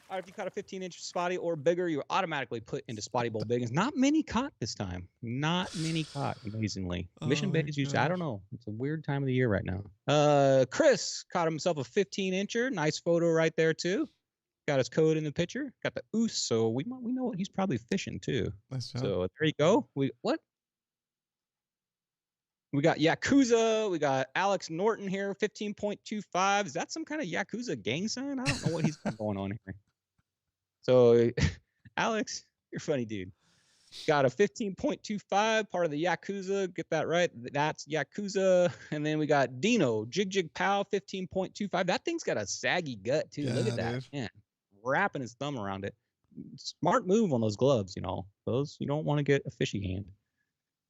All right, if you caught a 15-inch spotty or bigger, you're automatically put into Spotty Bowl Biggins. Not many caught this time. Not many caught, amazingly. Mission Bay is usually, I don't know. It's a weird time of the year right now. Chris caught himself a 15-incher. Nice photo right there, too. Got his code in the picture. Got the oos, so we know what he's probably fishing, too. Nice job. So there you go. We got Yakuza. We got Alex Norton here, 15.25. Is that some kind of Yakuza gang sign? I don't know what he's got going on here. So, Alex, you're a funny dude. Got a 15.25, part of the Yakuza. Get that right. That's Yakuza. And then we got Dino, Jig Pow, 15.25. That thing's got a saggy gut, too. Look at that. Dude. Man, wrapping his thumb around it. Smart move on those gloves, Those, you don't want to get a fishy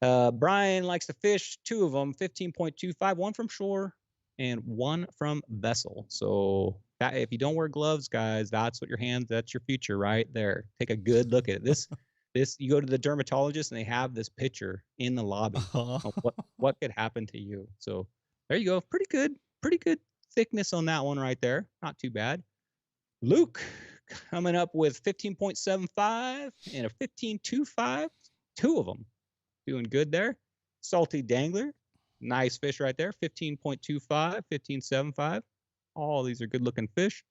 hand. Brian likes to fish, 2 of them, 15.25, one from shore and one from vessel. So if you don't wear gloves, guys, that's your future right there. Take a good look at it. This you go to the dermatologist and they have this picture in the lobby of what could happen to you. So there you go. Pretty good thickness on that one right there. Not too bad. Luke coming up with 15.75 and a 15.25, 2 of them. Doing good there. Salty Dangler. Nice fish right there. 15.25, 15.75. All these are good looking fish.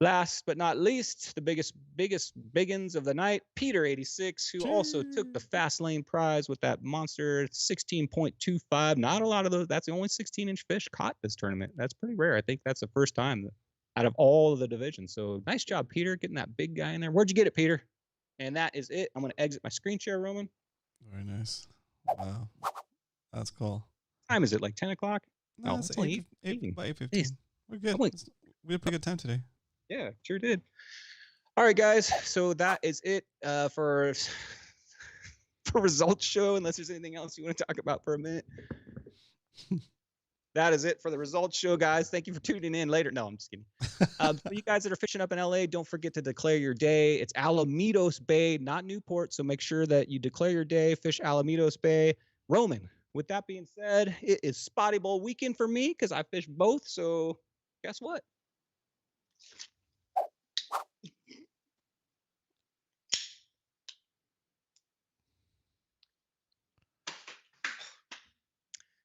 Last but not least, the biggest biggins of the night, Peter 86, who also took the fast lane prize with that monster 16.25. Not a lot of those. That's the only 16-inch fish caught this tournament. That's pretty rare. I think that's the first time out of all of the divisions. So nice job, Peter, getting that big guy in there. Where'd you get it, Peter? And that is it. I'm going to exit my screen share, Roman. Very nice. Wow. That's cool. Time is it? Like 10 o'clock? No, it's it's only 8:15. Jeez. We're good. Oh, wait. We had a pretty good time today. Yeah, sure did. All right, guys. So that is it for results show. Unless there's anything else you want to talk about for a minute. That is it for the results show, guys. Thank you for tuning in later. No, I'm just kidding. For you guys that are fishing up in LA, don't forget to declare your day. It's Alamitos Bay, not Newport. So make sure that you declare your day. Fish Alamitos Bay. Roman, with that being said, it is Spotty Bowl weekend for me because I fish both. So guess what?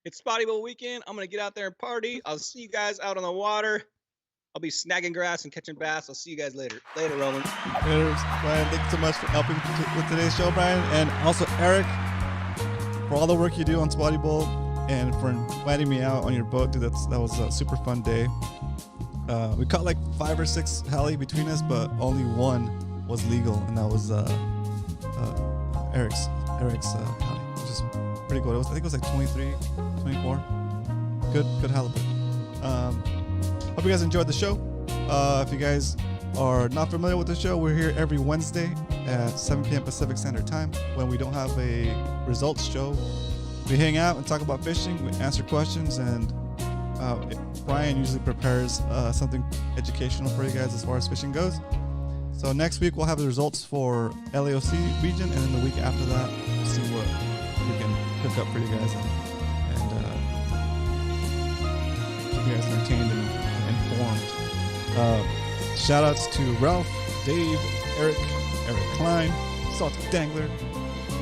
It's Spotty Bowl weekend. I'm going to get out there and party. I'll see you guys out on the water. I'll be snagging grass and catching bass. I'll see you guys later. Later, Roman. Later, Brian. Thank you so much for helping with today's show, Brian. And also, Eric, for all the work you do on Spotty Bowl and for inviting me out on your boat. Dude, that was a super fun day. We caught like 5 or 6 heli between us, but only one was legal, and that was Eric's heli, which is pretty good. I think it was like 23, 24. Good halibut. Hope you guys enjoyed the show. If you guys are not familiar with the show, we're here every Wednesday at 7 p.m. Pacific Standard Time. When we don't have a results show, we hang out and talk about fishing. We answer questions, and Brian usually prepares something educational for you guys as far as fishing goes. So next week we'll have the results for LAOC region, and then the week after that we'll see what we can hook up for you guys and keep you guys entertained and informed. Shout outs to Ralph, Dave, Eric Klein, Salty Dangler,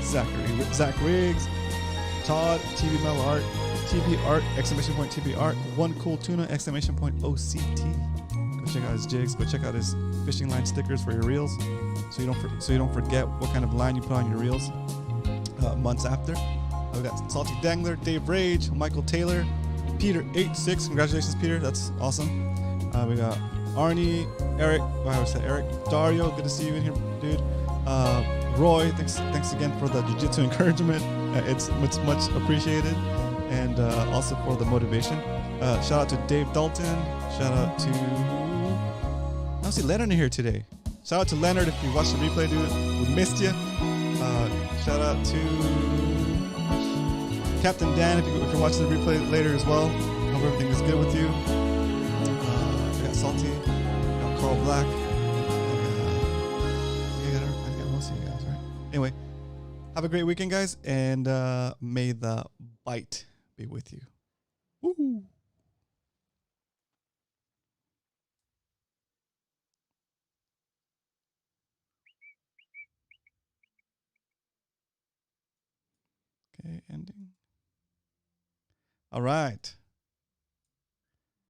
Zach Riggs, Todd, TV Metal Art, TB Art, exclamation point TB Art, One Cool Tuna, exclamation point OCT. Go check out his jigs. Go check out his fishing line stickers for your reels, so you don't forget what kind of line you put on your reels months after. We got Salty Dangler, Dave Rage, Michael Taylor, Peter 86. Congratulations, Peter. That's awesome. We got Arnie, Eric. I said Eric. Dario, good to see you in here, dude. Roy, thanks again for the jiu-jitsu encouragement. It's much appreciated, and also for the motivation. Shout out to Dave Dalton. Shout out to I see Leonard in here today. Shout out to Leonard if you watched the replay, dude. We missed you. Shout out to Captain Dan if you're watching the replay later as well. Hope everything is good with you. I got Salty. I got Carl Black. I got most of you guys, right? Anyway, have a great weekend, guys, and may the bite be with you. Woo! Okay, ending. All right.